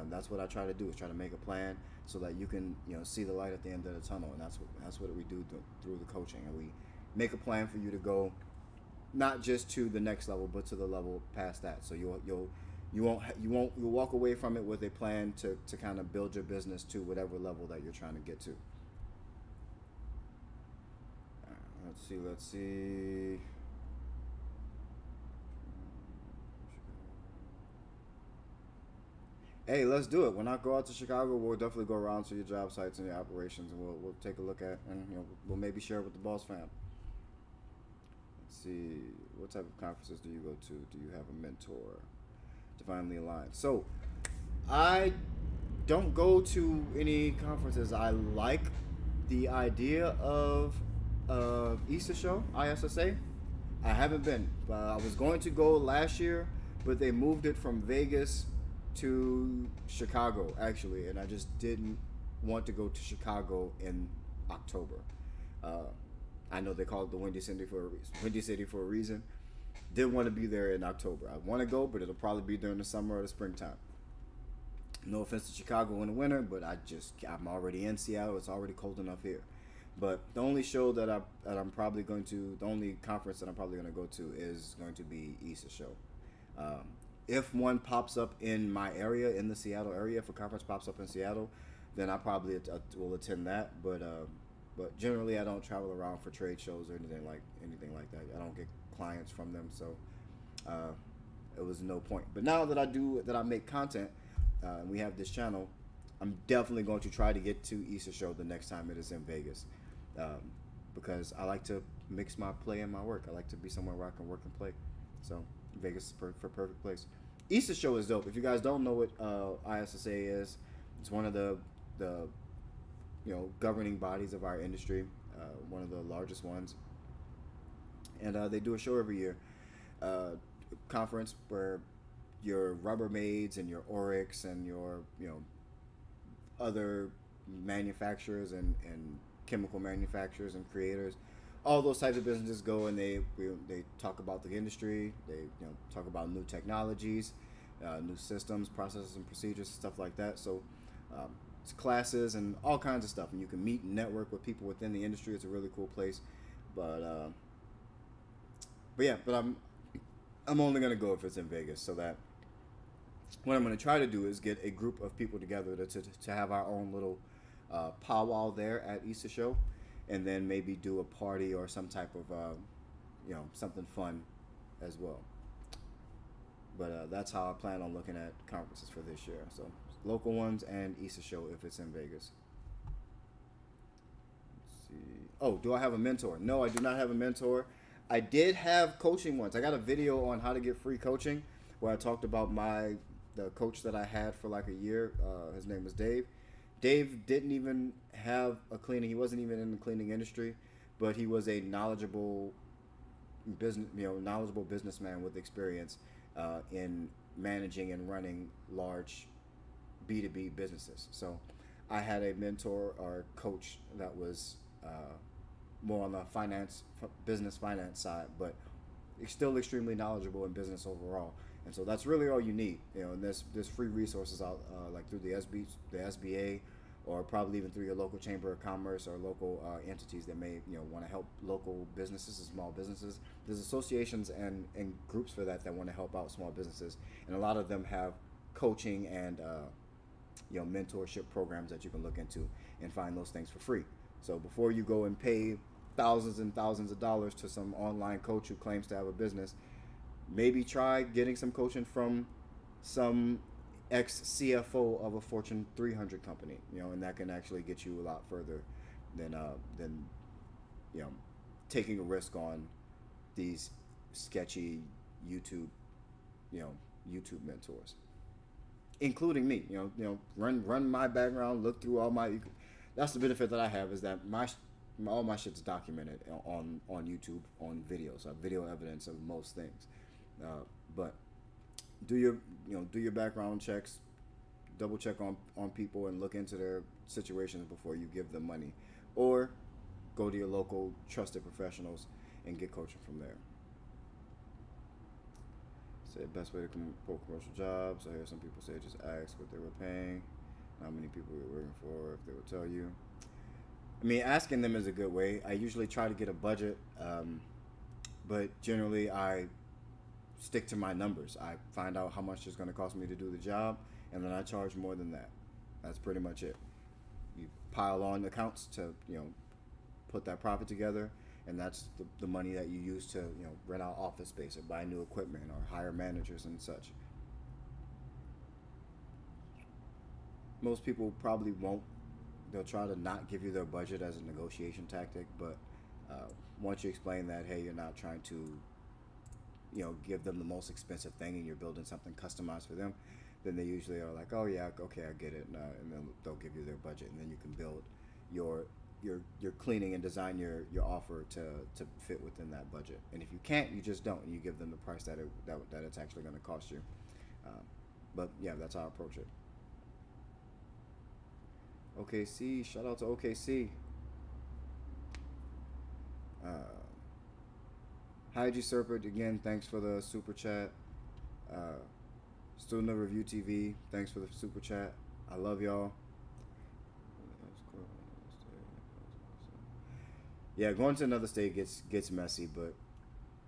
that's what I try to do, is try to make a plan so that you can see the light at the end of the tunnel. And that's what we do through the coaching, and we make a plan for you to go not just to the next level, but to the level past that. So you'll walk away from it with a plan to kind of build your business to whatever level that you're trying to get to. Let's see. Hey, let's do it. When I go out to Chicago, we'll definitely go around to your job sites and your operations, and we'll take a look at, and we'll maybe share it with the boss fam. See, what type of conferences do you go to? Do you have a mentor? Divinely aligned. So I don't go to any conferences. I like the idea of Easter show, ISSA. I haven't been. I was going to go last year, but they moved it from Vegas to Chicago, actually, and I just didn't want to go to Chicago in October. I know they call it the Windy City for a reason. Didn't want to be there in October. I want to go, but it'll probably be during the summer or the springtime. No offense to Chicago in the winter, but I'm already in Seattle. It's already cold enough here. But the only show I'm probably going to, the only conference that I'm probably going to go to is going to be ESA show. Um, if one pops up in my area, in the Seattle area, if a conference pops up in Seattle, then I probably will attend that. But generally, I don't travel around for trade shows or anything like that. I don't get clients from them, so uh, it was no point. But now that I make content, and we have this channel, I'm definitely going to try to get to ESA show the next time it is in Vegas, because I like to mix my play and my work. I like to be somewhere where I can work and play. So Vegas is for perfect place. ESA show is dope. If you guys don't know what ISSA is, it's one of the governing bodies of our industry, one of the largest ones, and they do a show every year, conference where your Rubbermaids and your Oryx and your other manufacturers and chemical manufacturers and creators, all those types of businesses go, and they talk about the industry. They talk about new technologies, new systems, processes, and procedures, stuff like that. So it's classes and all kinds of stuff, and you can meet and network with people within the industry. It's a really cool place. But yeah, but I'm only gonna go if it's in Vegas, so that what I'm going to try to do is get a group of people together to have our own little powwow there at ESA show, and then maybe do a party or some type of something fun as well. But that's how I plan on looking at conferences for this year. So local ones and ESA show if it's in Vegas. Let's see. Oh, do I have a mentor? No, I do not have a mentor. I did have coaching once. I got a video on how to get free coaching where I talked about the coach that I had for like a year. His name was Dave. Dave didn't even have a cleaning. He wasn't even in the cleaning industry, but he was a knowledgeable businessman with experience in managing and running large B2B businesses. So I had a mentor or coach that was more on the business finance side, but still extremely knowledgeable in business overall. And so that's really all you need, and there's free resources out like through the SBA, or probably even through your local chamber of commerce or local entities that may want to help local businesses and small businesses. There's associations and groups for that want to help out small businesses, and a lot of them have coaching and mentorship programs that you can look into and find those things for free. So before you go and pay thousands and thousands of dollars to some online coach who claims to have a business, maybe try getting some coaching from some ex-CFO of a Fortune 300 company, and that can actually get you a lot further than taking a risk on these sketchy YouTube mentors, including me. Run my background, look through all my. That's the benefit that I have, is that all my shit's documented on YouTube on video, so I have video evidence of most things. But do your background checks, double check on people, and look into their situations before you give them money, or go to your local trusted professionals and get coaching from there. Say best way to quote commercial jobs. I hear some people say just ask what they were paying, how many people you're working for, if they will tell you. I mean, asking them is a good way. I usually try to get a budget, but generally I stick to my numbers. I find out how much it's going to cost me to do the job, and then I charge more than that. That's pretty much it. You pile on accounts to put that profit together, and that's the money that you use to rent out office space or buy new equipment or hire managers and such. Most people probably won't. They'll try to not give you their budget as a negotiation tactic, but once you explain that, hey, you're not trying to give them the most expensive thing and you're building something customized for them, then they usually are like, oh yeah, okay, I get it, and then they'll give you their budget, and then you can build your cleaning and design your offer to fit within that budget. And if you can't, you just don't, and you give them the price that it's actually going to cost you. But yeah, that's how I approach it. OKC, shout out to OKC. Hygie Serpent, again, thanks for the super chat. Student of Review TV, thanks for the super chat. I love y'all. Yeah, going to another state gets messy, but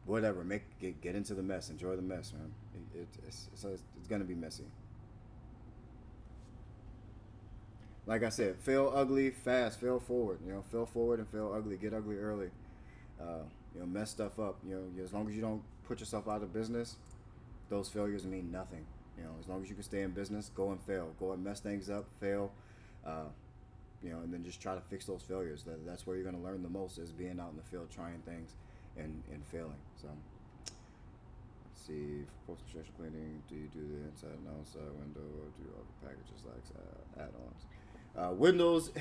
whatever. Get into the mess. Enjoy the mess, man. It's gonna be messy. Like I said, fail ugly fast, fail forward. Fail forward and fail ugly. Get ugly early. Mess stuff up. As long as you don't put yourself out of business, those failures mean nothing. As long as you can stay in business, go and fail. Go and mess things up, fail. And then just try to fix those failures. That's where you're going to learn the most, is being out in the field, trying things and failing. So, let's see, for post-construction cleaning, do you do the inside and outside window, or do you all the packages like add-ons? Windows,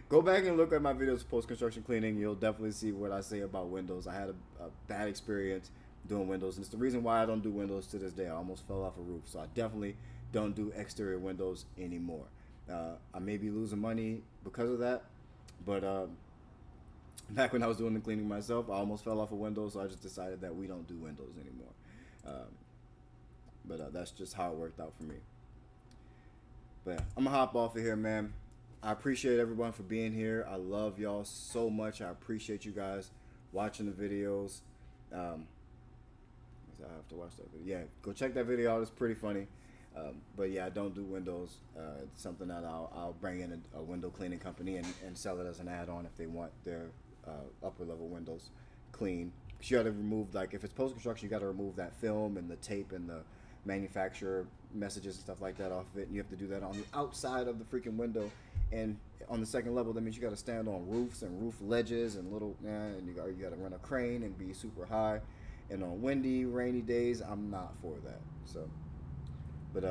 go back and look at my videos for post-construction cleaning. You'll definitely see what I say about windows. I had a bad experience doing windows, and it's the reason why I don't do windows to this day. I almost fell off a roof, so I definitely don't do exterior windows anymore. I may be losing money because of that, but back when I was doing the cleaning myself, I almost fell off a window, so I just decided that we don't do windows anymore. But that's just how it worked out for me. But yeah, I'm gonna hop off of here, man. I appreciate everyone for being here. I love y'all so much. I appreciate you guys watching the videos. I have to watch that video. Yeah, go check that video out. It's pretty funny. But yeah, I don't do windows. It's something that I'll bring in a window cleaning company and sell it as an add-on if they want their upper level windows clean. Because you got to remove, like, if it's post-construction, you got to remove that film and the tape and the manufacturer messages and stuff like that off of it. And you have to do that on the outside of the freaking window. And on the second level, that means you got to stand on roofs and roof ledges and and you got to run a crane and be super high. And on windy, rainy days, I'm not for that. So, but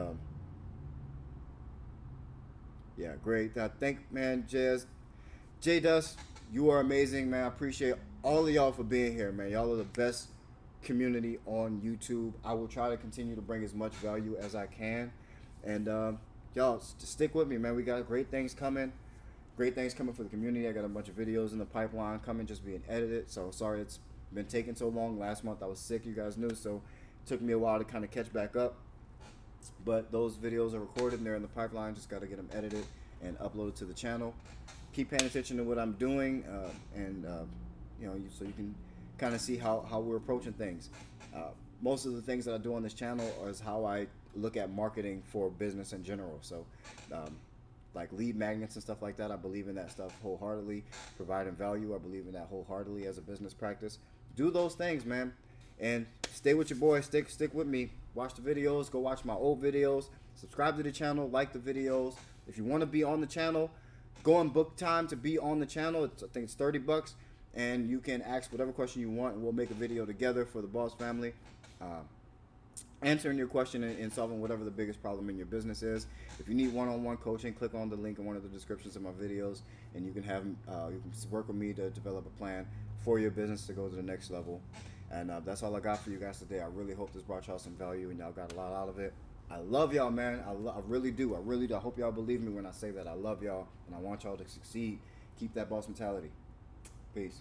yeah, great. Man, J Dust, you are amazing, man. I appreciate all of y'all for being here, man. Y'all are the best community on YouTube. I will try to continue to bring as much value as I can, and y'all just stick with me, man. We got great things coming. Great things coming for the community. I got a bunch of videos in the pipeline coming, just being edited. So sorry it's been taking so long. Last month I was sick, you guys knew, so it took me a while to kind of catch back up. But those videos are recorded and they're in the pipeline. Just got to get them edited and uploaded to the channel. Keep paying attention to what I'm doing, so you can kind of see how we're approaching things. Most of the things that I do on this channel is how I look at marketing for business in general. So, like lead magnets and stuff like that, I believe in that stuff wholeheartedly. Providing value, I believe in that wholeheartedly as a business practice. Do those things, man, and stay with your boy. Stick with me. Watch the videos. Go watch my old videos. Subscribe to the channel. Like the videos. If you want to be on the channel, go and book time to be on the channel. I think it's $30, and you can ask whatever question you want, and we'll make a video together for the Boss family, answering your question and solving whatever the biggest problem in your business is. If you need one-on-one coaching, click on the link in one of the descriptions of my videos, and you can work with me to develop a plan for your business to go to the next level. And that's all I got for you guys today. I really hope this brought y'all some value and y'all got a lot out of it. I love y'all, man. I really do. I really do. I hope y'all believe me when I say that. I love y'all, and I want y'all to succeed. Keep that boss mentality. Peace.